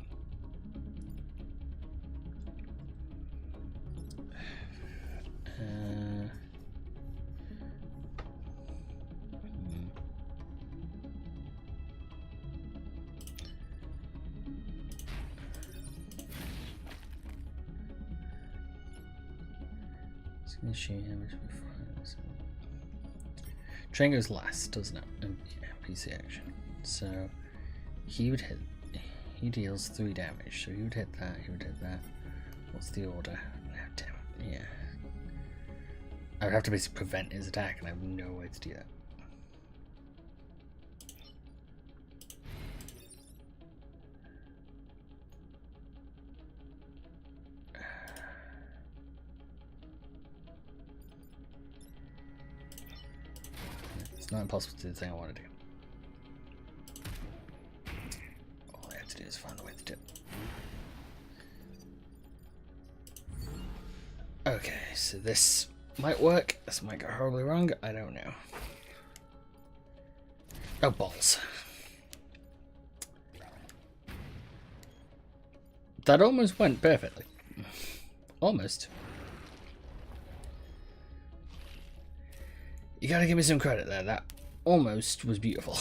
It's gonna shoot him. Train goes last, doesn't it? Yeah, PC action. So he would hit. He deals 3 damage. So he would hit that. He would hit that. What's the order? Oh, damn it. Yeah. I would have to basically prevent his attack, and I have no way to do that. It's not impossible to do the thing I want to do. All I have to do is find a way to do it. Okay, so this might work. This might go horribly wrong. I don't know. Oh, balls. That almost went perfectly. Almost. You gotta give me some credit there. That almost was beautiful.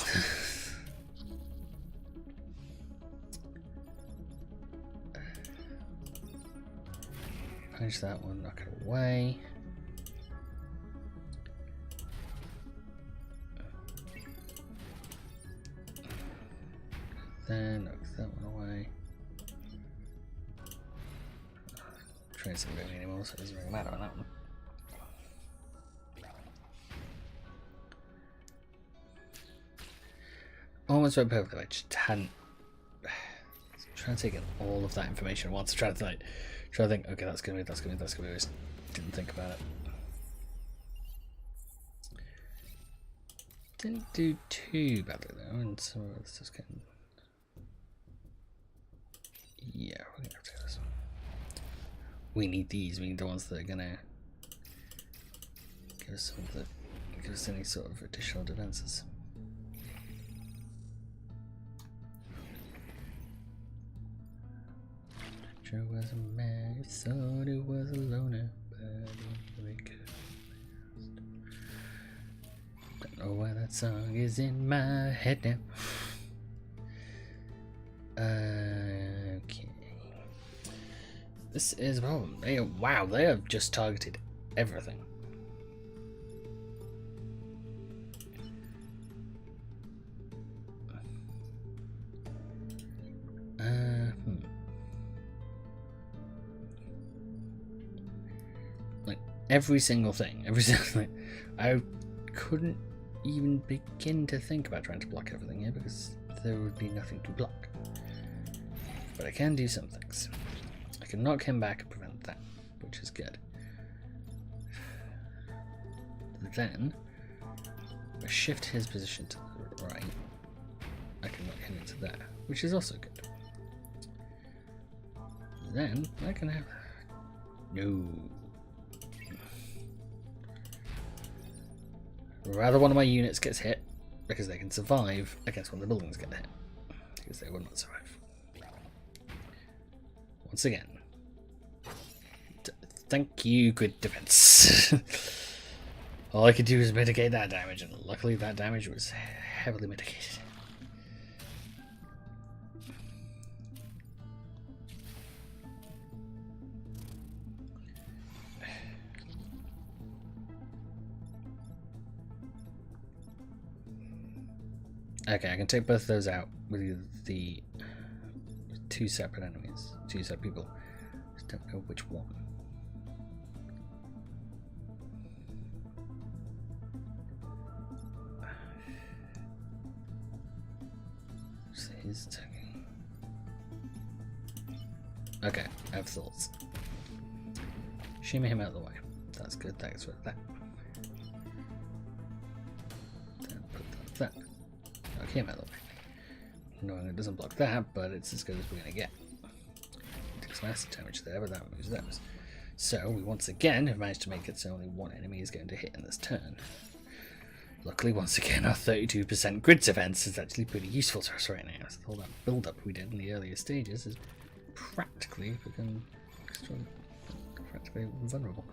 Punch that one, knock it away. Then knock that one away. Train's not moving anymore, so it doesn't really matter on that one. Almost went perfectly. I just hadn't. Trying to take in all of that information at once. Trying to think. Okay, that's gonna be. I just didn't think about it. Didn't do too badly though, and some of it's just getting. Yeah, we're gonna have to go this one. We need these. We need the ones that are gonna give us give us any sort of additional defenses. Joe was a man who thought he was a loner, but he really could. Don't know why that song is in my head now. Okay. This is a problem. Wow, they have just targeted everything. Like every single thing. I couldn't even begin to think about trying to block everything here because there would be nothing to block. But I can do some things. I can knock him back and prevent that, which is good. Then, if I shift his position to the right, I can knock him into there, which is also good. Then, I can have... No. Rather one of my units gets hit, because they can survive against one of the buildings get hit. Because they will not survive. Once again. Thank you, good defense. All I could do was mitigate that damage, and luckily that damage was heavily mitigated. Okay, I can take both of those out with the 2 separate enemies, 2 separate people. Just don't know which one. So he's taking. Okay, I have thoughts. Shimmy him out of the way. That's good. Thanks for that. Then put that. Knock him out of the way. Knowing it doesn't block that, but it's as good as we're going to get. It takes massive damage there, but that moves those. So we once again have managed to make it so only one enemy is going to hit in this turn. Luckily, once again, our 32% grid defense is actually pretty useful to us right now. So all that build-up we did in the earlier stages has practically become practically vulnerable.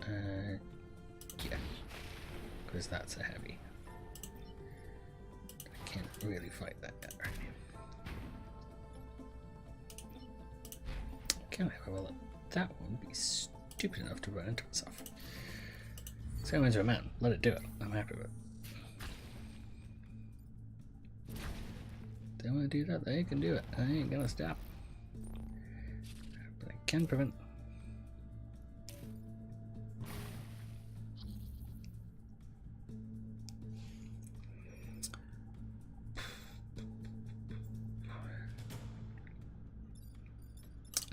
Yeah. Because that's a heavy. I can't really fight that yet right Can I will that one be stupid enough to run into itself? Same as a man. Let it do it. I'm happy with it. They want to do that, they can do it. I ain't gonna stop. But I can prevent.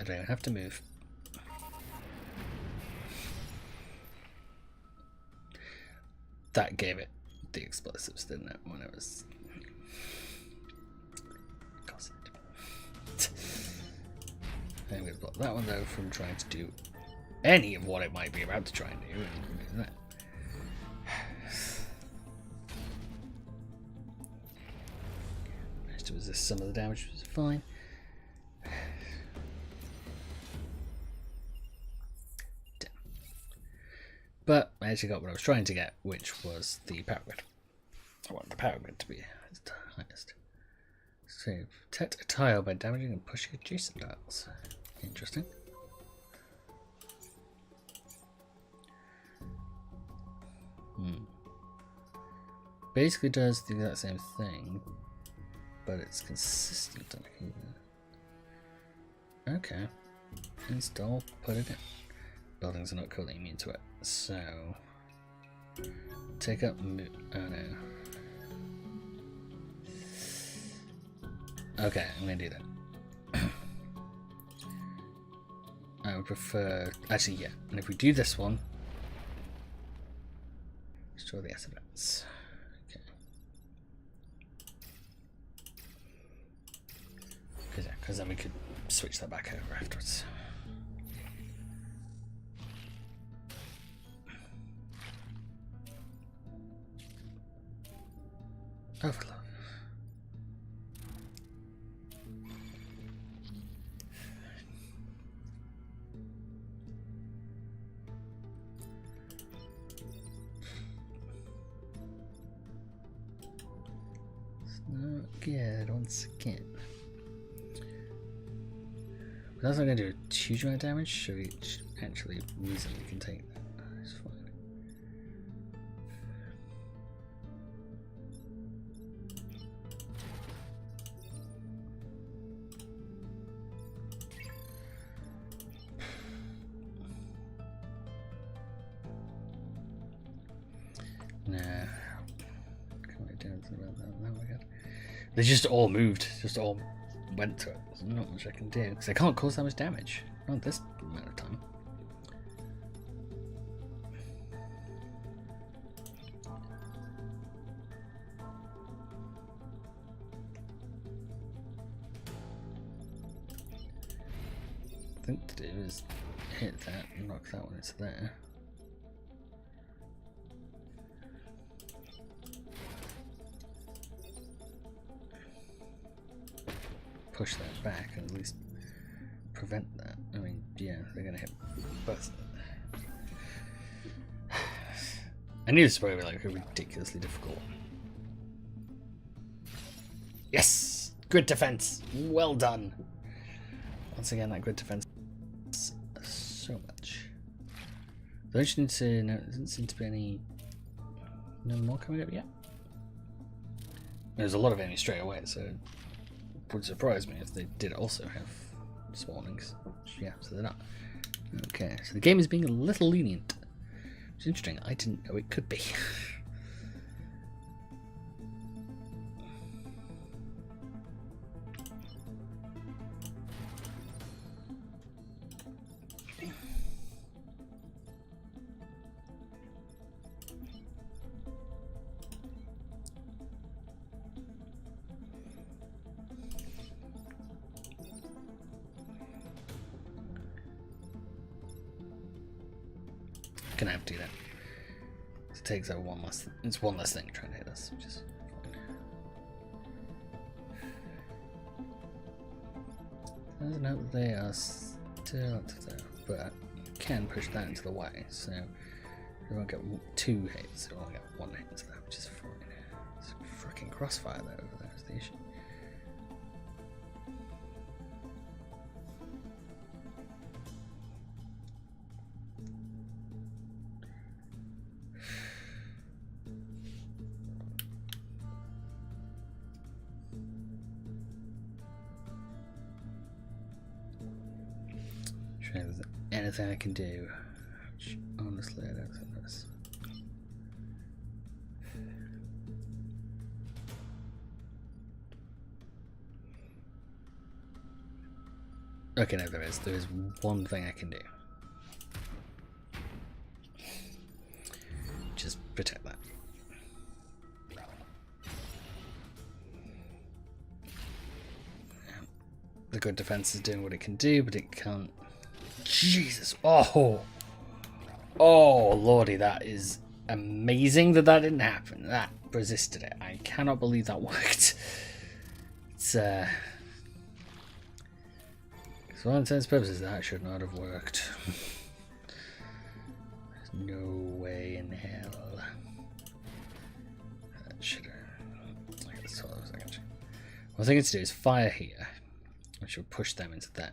I don't have to move. That gave it the explosives, didn't it? When it was. I'm going to block that one though from trying to do any of what it might be about to try and do. And that. Managed to resist some of the damage, which was fine. Damn. But I actually got what I was trying to get, which was the power grid. I want the power grid to be its highest. So, protect a tile by damaging and pushing adjacent tiles. Interesting. Basically does the exact same thing, but it's consistent. Okay. Install, put it in. Buildings are not currently immune to it, so take up. Oh no. Okay, I'm gonna do that. I would prefer. Actually, yeah. And if we do this one, restore the acid vents. Okay. Because then we could switch that back over afterwards. Overload. Good once again. But that's not going to do a huge amount of damage, so we actually reasonably can take that. It's fine. Nah. Can't really do anything about that. Oh my god. They just all moved, just all went to it. There's not much I can do, because I can't cause that much damage. Not this amount of time. I think to do is hit that and knock that one into there. Push that back and at least prevent that. I mean, yeah, they're gonna hit both. I knew this was probably like a ridiculously difficult one. Yes! Grid defense! Well done! Once again, that grid defense so much. Don't you need to. No, there doesn't seem to be any. No more coming up yet? There's a lot of enemies straight away, so. Would surprise me if they did also have spawnings. Yeah, so they're not. Okay, so the game is being a little lenient. It's interesting. I didn't know it could be. Gonna have to do that. It takes out one less. It's one less thing trying to hit us, which is fine. Doesn't help that they are still up to there, but you can push that into the way, so you won't get 2 hits. You'll only get 1 hit into that, which is fine. It's a freaking crossfire there over there is the issue. Try if there's anything I can do. Which, honestly, I don't think there's. Okay, no, there is. There is one thing I can do. Just protect that. The good defense is doing what it can do, but it can't. Jesus! Oh! Oh, lordy, that is amazing that that didn't happen. That resisted it. I cannot believe that worked. It's, for all intents and purposes, that should not have worked. There's no way in hell. That should have. I guess what I think to do is fire here, which will push them into there.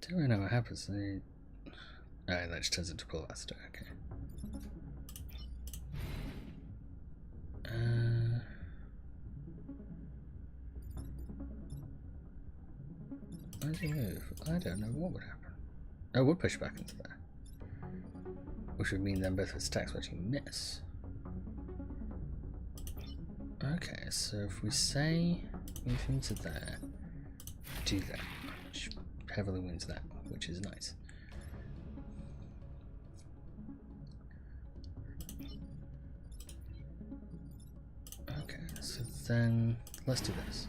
Don't really know what happens. Oh, that just turns into pull faster. Okay. Why does he move? I don't know what would happen. Oh, we'll push back into there. Which would mean then both of his attacks will actually miss. Okay, so if we say move into there, do that, which heavily wins that, which is nice. Okay, so then let's do this.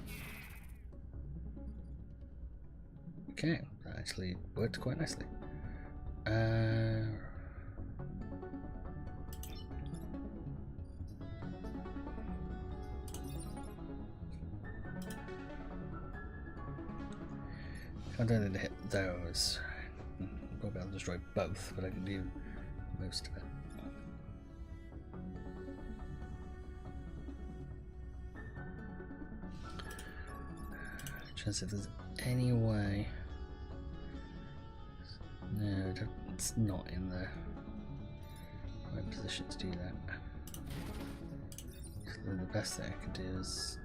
Okay, that actually worked quite nicely. I don't need to hit those. Probably I'll destroy both, but I can do most of it. Just if there's any way. No, it's not in the right position to do that. So the best thing I can do is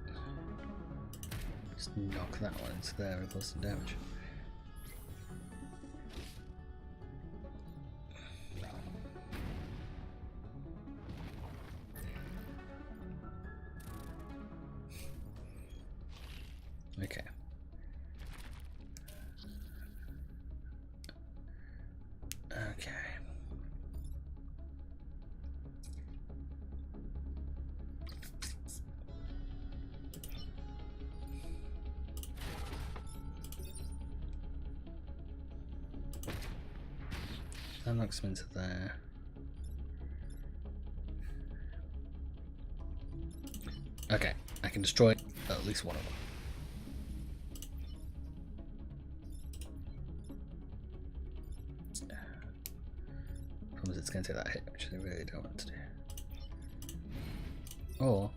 just knock that one into there and cause some damage. Okay. Okay. That knocks him into there. Okay, I can destroy at least one of them. It's going to take that hit, which I really don't want to do. Or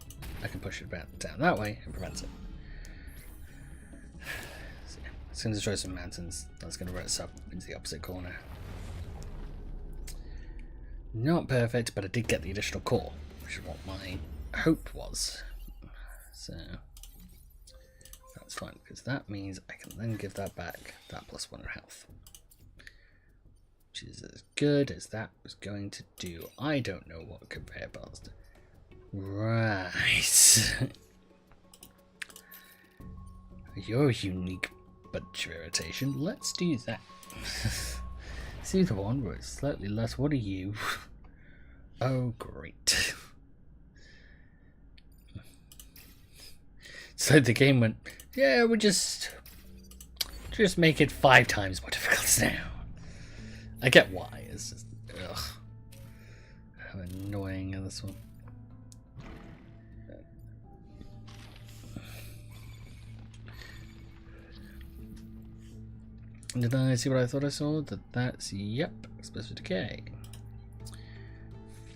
I can push it back down that way and prevent it. So, yeah, it's going to destroy some mountains. That's going to run itself into the opposite corner. Not perfect, but I did get the additional core, which is what my hope was. So that's fine, because that means I can then give that back, that +1 health. Which is as good as that was going to do. I don't know what conveyor belts do. Right. You're a unique bunch of irritation. Let's do that. See the one where it's slightly less. What are you? Oh, great. So the game went, yeah, we just make it 5 times more difficult now. I get why, it's just, ugh. How annoying is this one. Did I see what I thought I saw? That's, yep, explosive decay.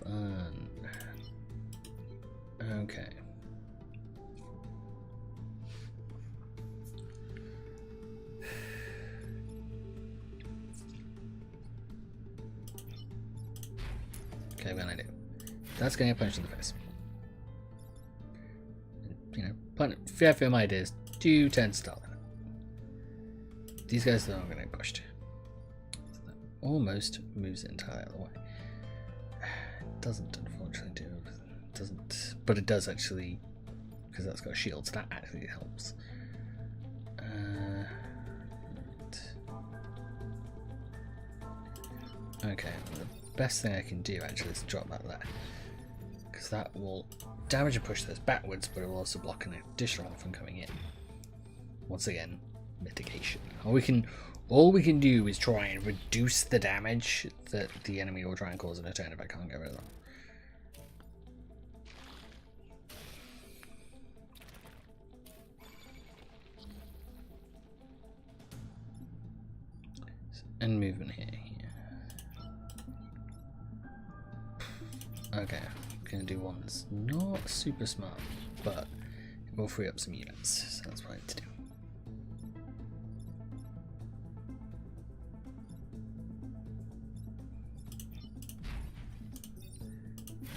Fun. Okay. Okay, what can I do? That's getting a punch in the face. you know, fair for my ideas do tend to start. These guys are not going to be pushed. So that almost moves it entirely out of the way. It doesn't, unfortunately, do it. Doesn't, but it does actually, because that's got a shield, so that actually helps. Right. Okay, well, the best thing I can do actually is drop that there, because that will damage and push those backwards, but it will also block an additional one from coming in. Once again, mitigation. All we can do is try and reduce the damage that the enemy will try and cause in a turn if I can't get rid of them. And movement here. Okay, I'm gonna do one that's not super smart, but it will free up some units, so that's what I need to do.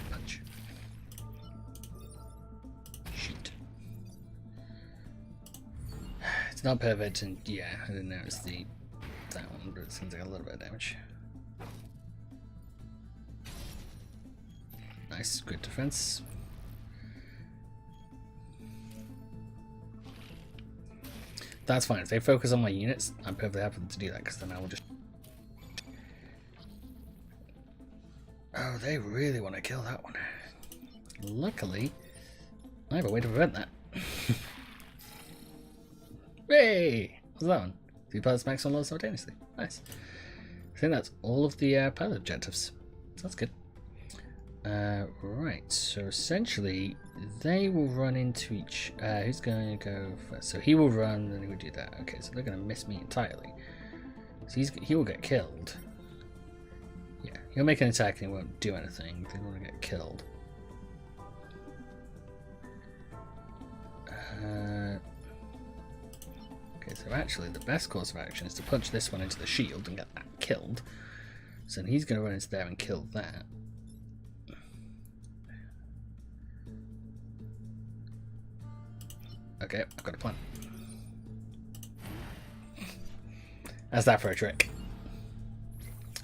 Punch. Shoot. It's not perfect, and yeah, I didn't notice that one, but it seems like a little bit of damage. Nice, good defense. That's fine. If they focus on my units, I'm perfectly happy to do that, because then I will just... Oh, they really want to kill that one. Luckily, I have a way to prevent that. Hey! What's that one? 3 pilots max on load simultaneously. Nice. I think that's all of the pilot objectives. So that's good. Right, so essentially they will run into each... who's going to go first? So he will run and he will do that. Okay, so they're going to miss me entirely. So he will get killed. Yeah, he'll make an attack and he won't do anything. They want to get killed. Okay, so actually the best course of action is to punch this one into the shield and get that killed. So he's going to run into there and kill that. Okay, I've got a plan. How's that for a trick?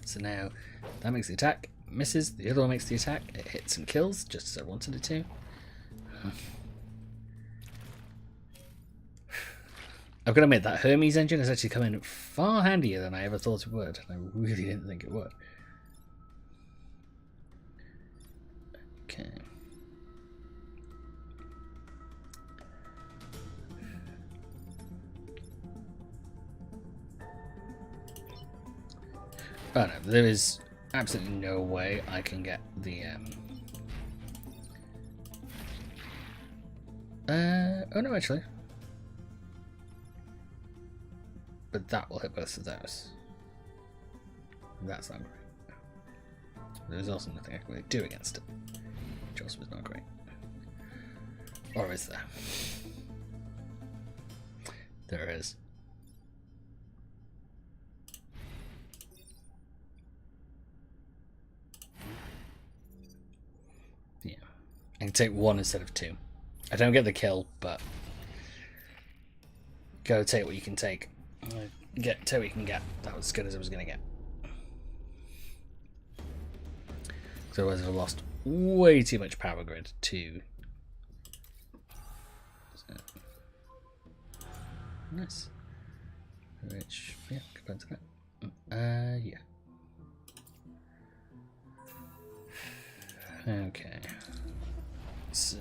So now that makes the attack, misses, the other one makes the attack, it hits and kills, just as I wanted it to. I've got to admit, that Hermes engine has actually come in far handier than I ever thought it would. I really didn't think it would. Okay. Oh no, there is absolutely no way I can get the oh no, actually. But that will hit both of those. That's not great. There's also nothing I can really do against it, which also is not great. Or is there? There is. Yeah. I can take one instead of two. I don't get the kill, but go take what you can take. Take what you can get. That was as good as I was going to get. So otherwise I've lost way too much power grid to... So. Nice. Which, yeah, go back to that. Yeah. Okay. So...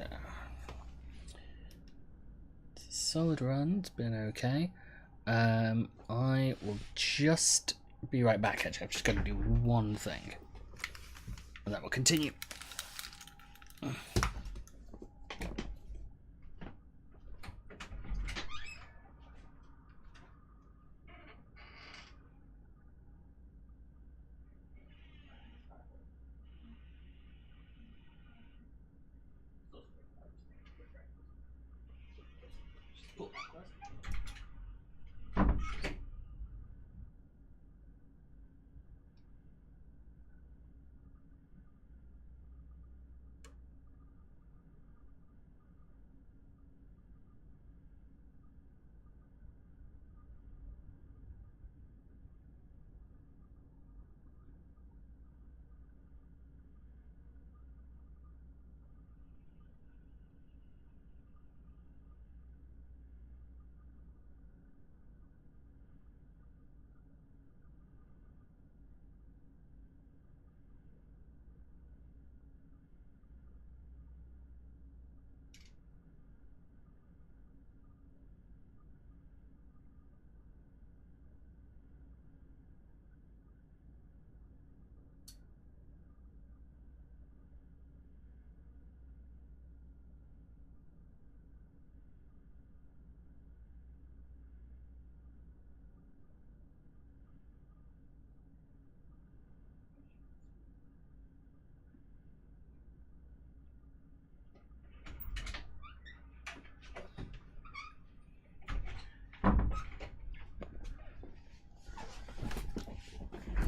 Solid run's been okay. I will just be right back, actually. I'm just going to do one thing. And that will continue.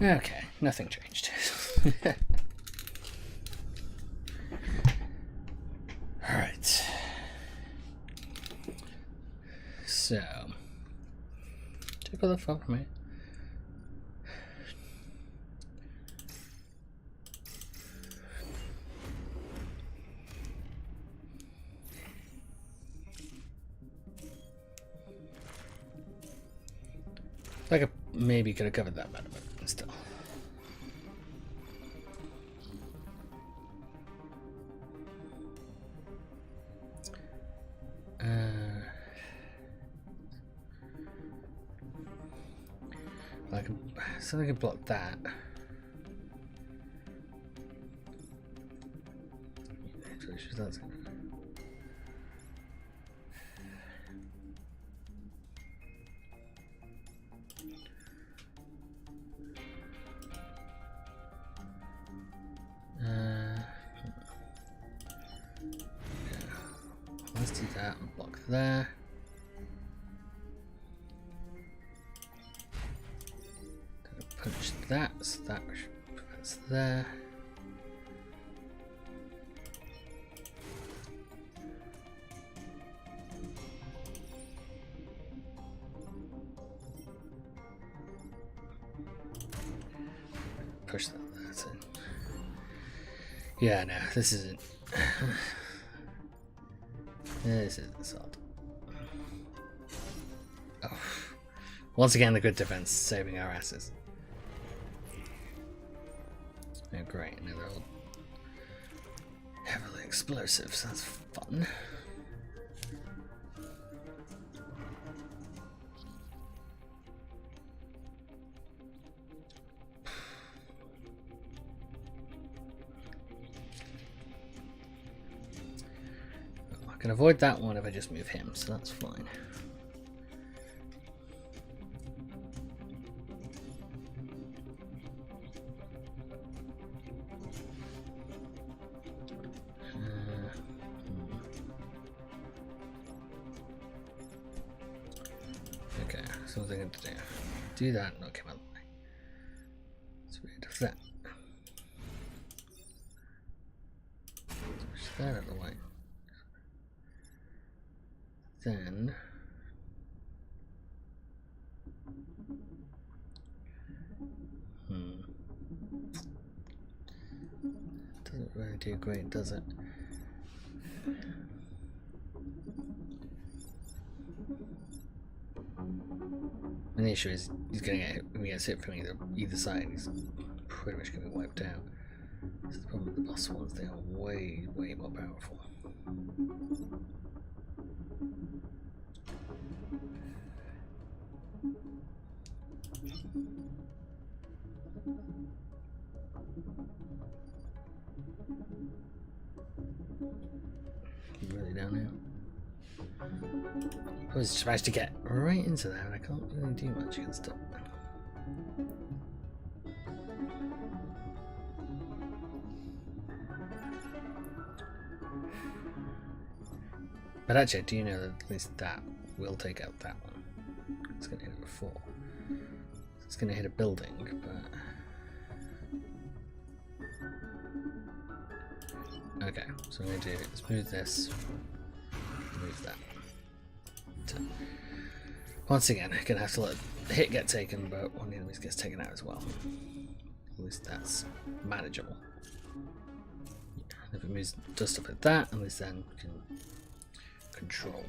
Okay, nothing changed. Alright. So. Take all the fun from me. I could maybe could have covered that better, but still. I can, so I can block that. That's gonna... Let's do that and block there. Punch that, so that prevents there. Push that, that's it. Yeah, no, this isn't. This isn't solid. Oh. Once again, the good defense saving our asses. Oh, great. Now they're all heavily explosive, so that's fun. I can avoid that one if I just move him, so that's fine. Okay, so what I'm going to do that, knock him out of the way. Let's get rid of that. Push that out of the way. Then doesn't really do great, does it? And the issue is he's going to get hit when he gets hit from either side. He's pretty much going to be wiped out. That's the problem with the boss ones; they are way more powerful. Really down now. I was just managed to get right into that, and I can't really do much against it. But actually, do you know that at least that will take out that one? It's going to hit it with 4. It's going to hit a building, but... Okay, so I'm going to do is move this, move that. So, once again, I'm going to have to let the hit get taken, but one of the enemies gets taken out as well. At least that's manageable. If it moves, does stuff like that, at least then we can control.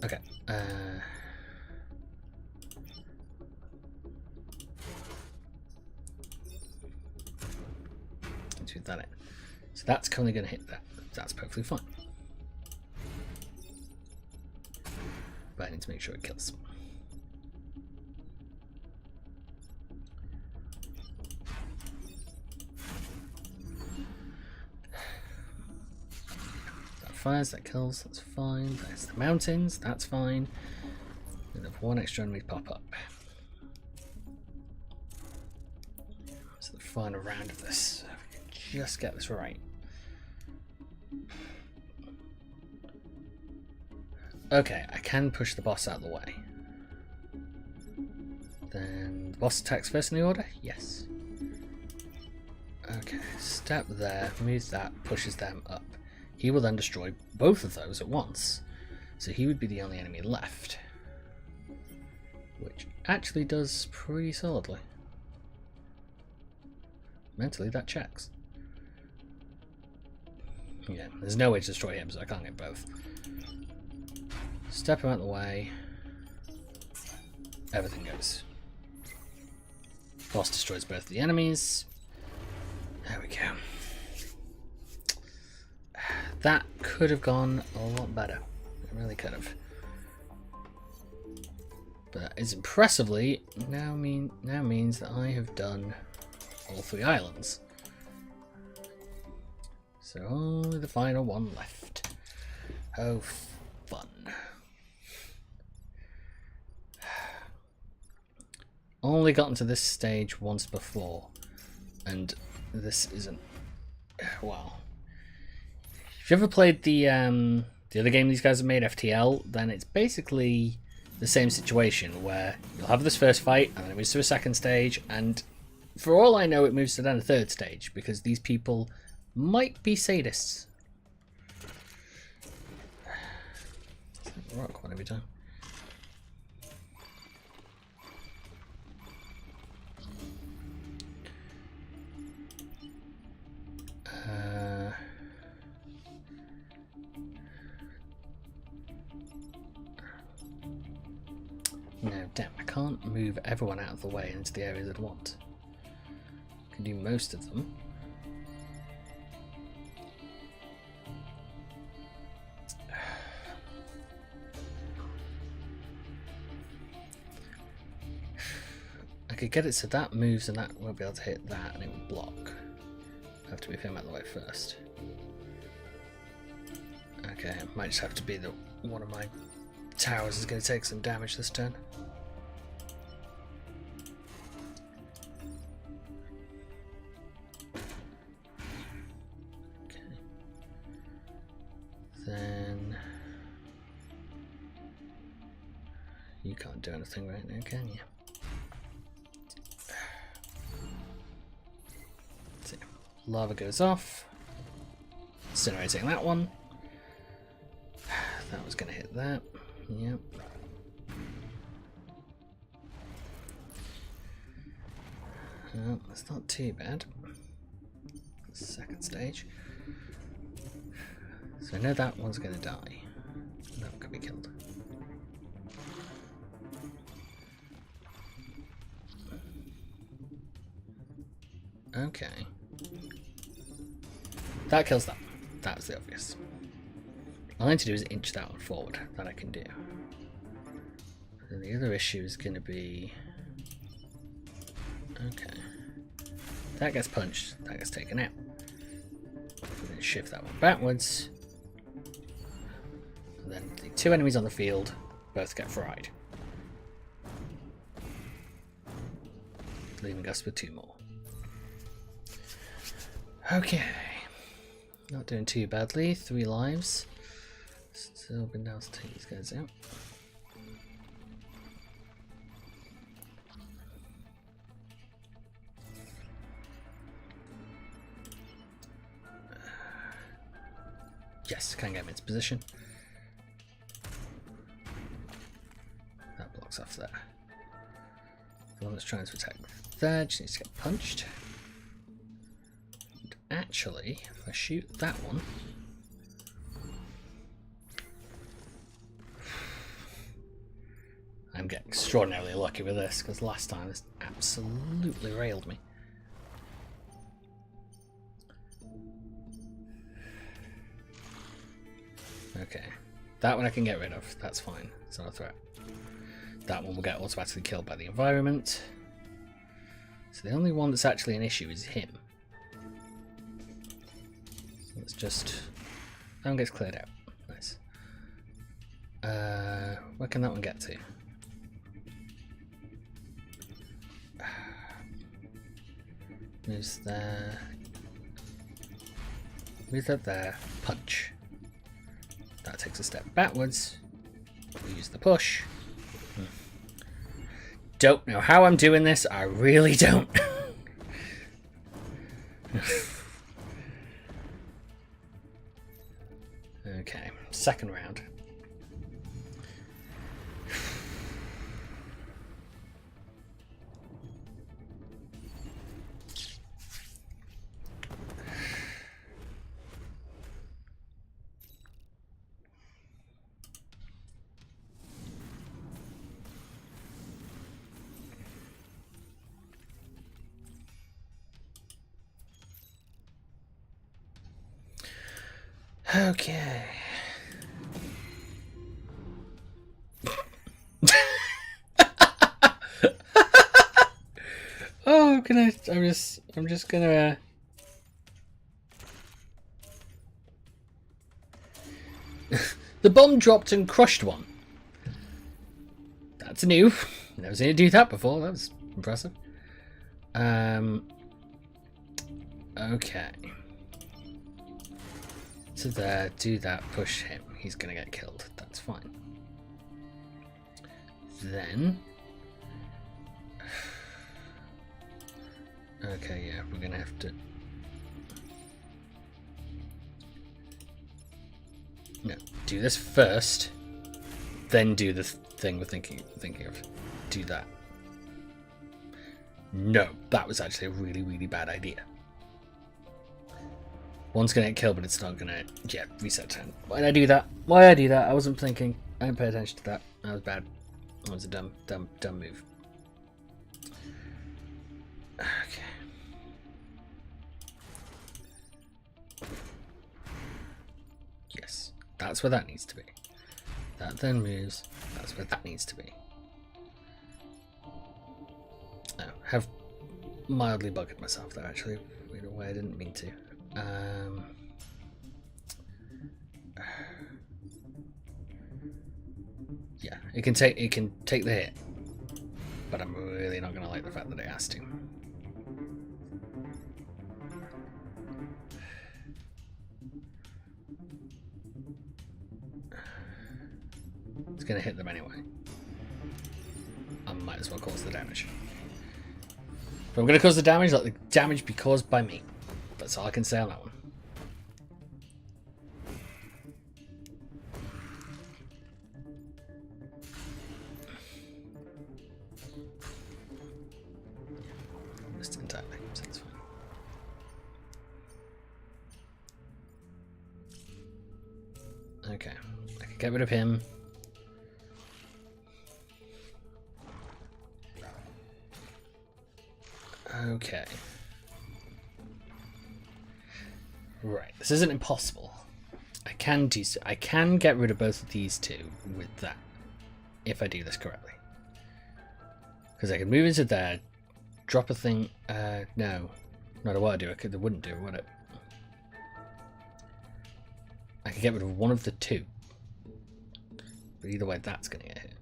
Okay. Let's do that in. So that's currently going to hit that. That's perfectly fine. But I need to make sure it kills. That fires, that kills, that's fine. There's the mountains, that's fine. We'll have one extra enemy pop up. It's the final round of this. If we can just get this right. Okay, I can push the boss out of the way. Then the boss attacks first in the order? Yes. Okay, step there, moves that, pushes them up. He will then destroy both of those at once. So he would be the only enemy left. Which actually does pretty solidly. Mentally, that checks. Yeah, there's no way to destroy him, so I can't get both. Step him out of the way. Everything goes. Boss destroys both the enemies. There we go. That could have gone a lot better. It really could have. But it's impressively now means that I have done all 3 islands. So only the final one left. Oh, fun. Only gotten to this stage once before, and this isn't... Wow. If you ever played the other game these guys have made, FTL, then it's basically the same situation where you'll have this first fight, and then it moves to a second stage, and for all I know, it moves to then a third stage, because these people might be sadists. Rock one every time. No, damn, I can't move everyone out of the way into the areas I'd want. I can do most of them. I could get it so that moves and that won't be able to hit that and it will block. I have to move him out of the way first. Okay, it might just have to be that one of my towers is going to take some damage this turn. Okay. Then you can't do anything right now, can you? Let's see. Lava goes off. Incinerating that one. That was going to hit that. Yep. That's not too bad. Second stage. So I know that one's going to die. That one could be killed. Okay. That kills that. That was the obvious. All I need to do is inch that one forward. That I can do. And the other issue is going to be... Okay. That gets punched. That gets taken out. We're going to shift that one backwards. And then the 2 enemies on the field both get fried. Leaving us with 2 more. Okay. Not doing too badly. 3 lives. Still been down to take these guys out. Yes, can get him into position. That blocks off there. The one that's trying to attack there just needs to get punched. And actually, if I shoot that one, I'm getting extraordinarily lucky with this, because last time this absolutely railed me. Okay, that one I can get rid of, that's fine, it's not a threat. That one will get automatically killed by the environment. So the only one that's actually an issue is him. So let's just... that one gets cleared out, nice. Where can that one get to? moves there. Move that there. Punch. That takes a step backwards. We use the push. Don't know how I'm doing this. I really don't. Okay, second round. Okay. Oh, I'm just gonna The bomb dropped and crushed one. That's new. Never seen it do that before. That was impressive. Okay. So there, do that, push him. He's gonna get killed. That's fine. Then... Okay, yeah, we're gonna have to... No, do this first, then do the thing we're thinking of. Do that. No, that was actually a really, really bad idea. One's gonna get killed, but it's not gonna... Yeah, reset time. Why did I do that? Why did I do that? I wasn't thinking. I didn't pay attention to that. That was bad. That was a dumb move. Okay. Yes, that's where that needs to be. That then moves. That's where that needs to be. Oh, have mildly buggered myself there, actually. In a way I didn't mean to. Yeah, it can take the hit, but I'm really not gonna like the fact that it has to. It's gonna hit them anyway. I might as well cause the damage. If I'm gonna cause the damage, let the damage be caused by me. That's all I can say on that one. Just entirely, so that's fine. Okay, I can get rid of him. Okay. Right, this isn't impossible. I can do so. I can get rid of both of these two with that, if I do this correctly. Because I could move into there, drop a thing. No, no matter what I do, it wouldn't do, would it? I could get rid of one of the two, but either way, that's going to get hit,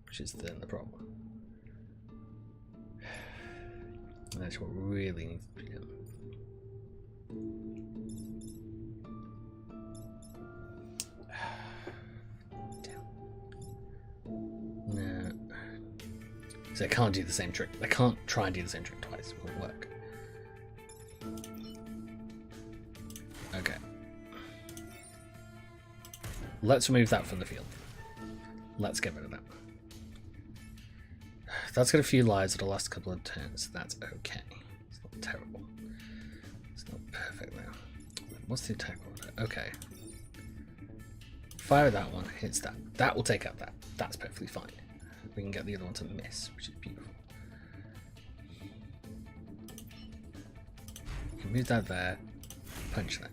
which is then the problem. And that's what really needs to be done. No. So I can't do the same trick. I can't try and do the same trick twice. It won't work. Okay. Let's remove that from the field. Let's get rid of that. That's got a few lives for the last couple of turns. That's okay. It's not terrible. It's not perfect though. What's the attack order? Okay. Fire that one, hits that. That will take out that. That's perfectly fine. We can get the other one to miss, which is beautiful. You can move that there. Punch that.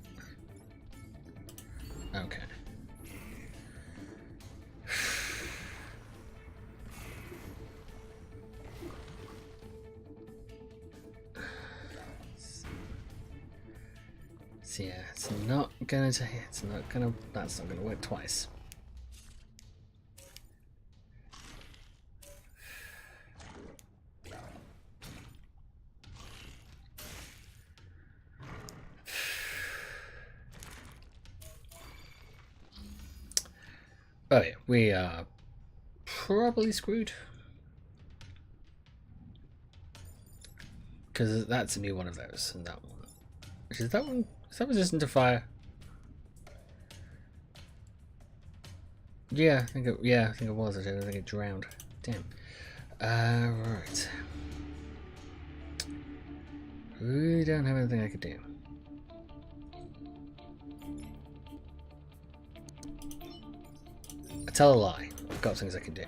Okay. So yeah, it's not gonna that's not gonna work twice. Oh yeah, we are probably screwed. Because that's a new one of those, and that one. Is that one? Is that resistant to fire? Yeah, I think it was. I think it drowned. Damn. Right. We don't have anything I could do. I tell a lie. I've got things I can do.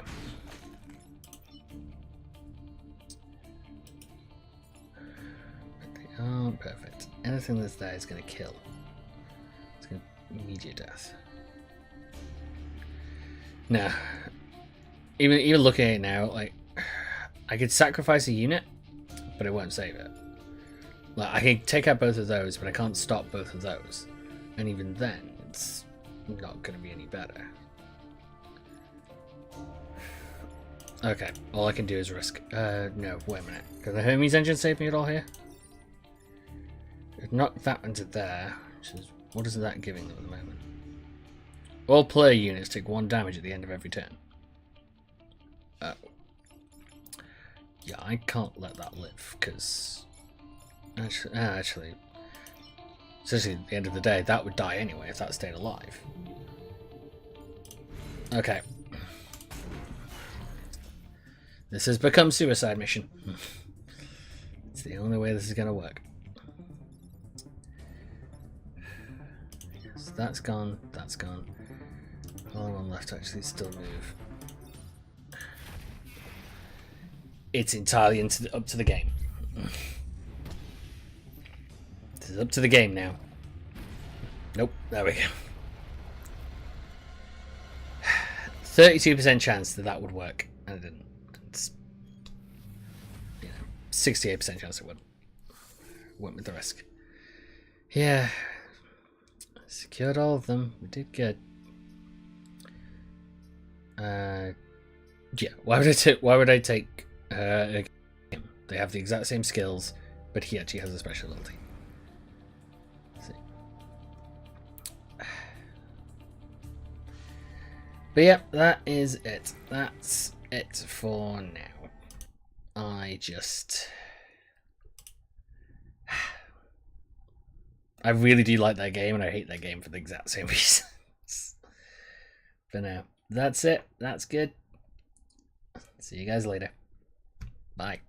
But they aren't perfect. Anything that's there is going to kill. It's going to immediate death. Now, even looking at it now, like, I could sacrifice a unit, but it won't save it. Like, I can take out both of those, but I can't stop both of those. And even then, it's not going to be any better. Okay, all I can do is risk. No, wait a minute. Can the Hermes engine save me at all here? Knock that into there, which is, what is that giving them at the moment? All player units take 1 damage at the end of every turn. Oh. Yeah, I can't let that live, because... Actually, seriously, at the end of the day, that would die anyway if that stayed alive. Okay. This has become suicide mission. It's the only way this is going to work. So that's gone, that's gone. Only one left to actually still move. It's entirely up to the game. This is up to the game now. Nope, there we go. 32% chance that would work, and it didn't. It's, 68% chance it would. Went with the risk. Yeah. Secured all of them. We did good. Yeah. Why would I take a game? They have the exact same skills, but he actually has a special ability. But yeah, that is it. That's it for now. I really do like that game, and I hate that game for the exact same reasons. For now, that's it. That's good. See you guys later. Bye.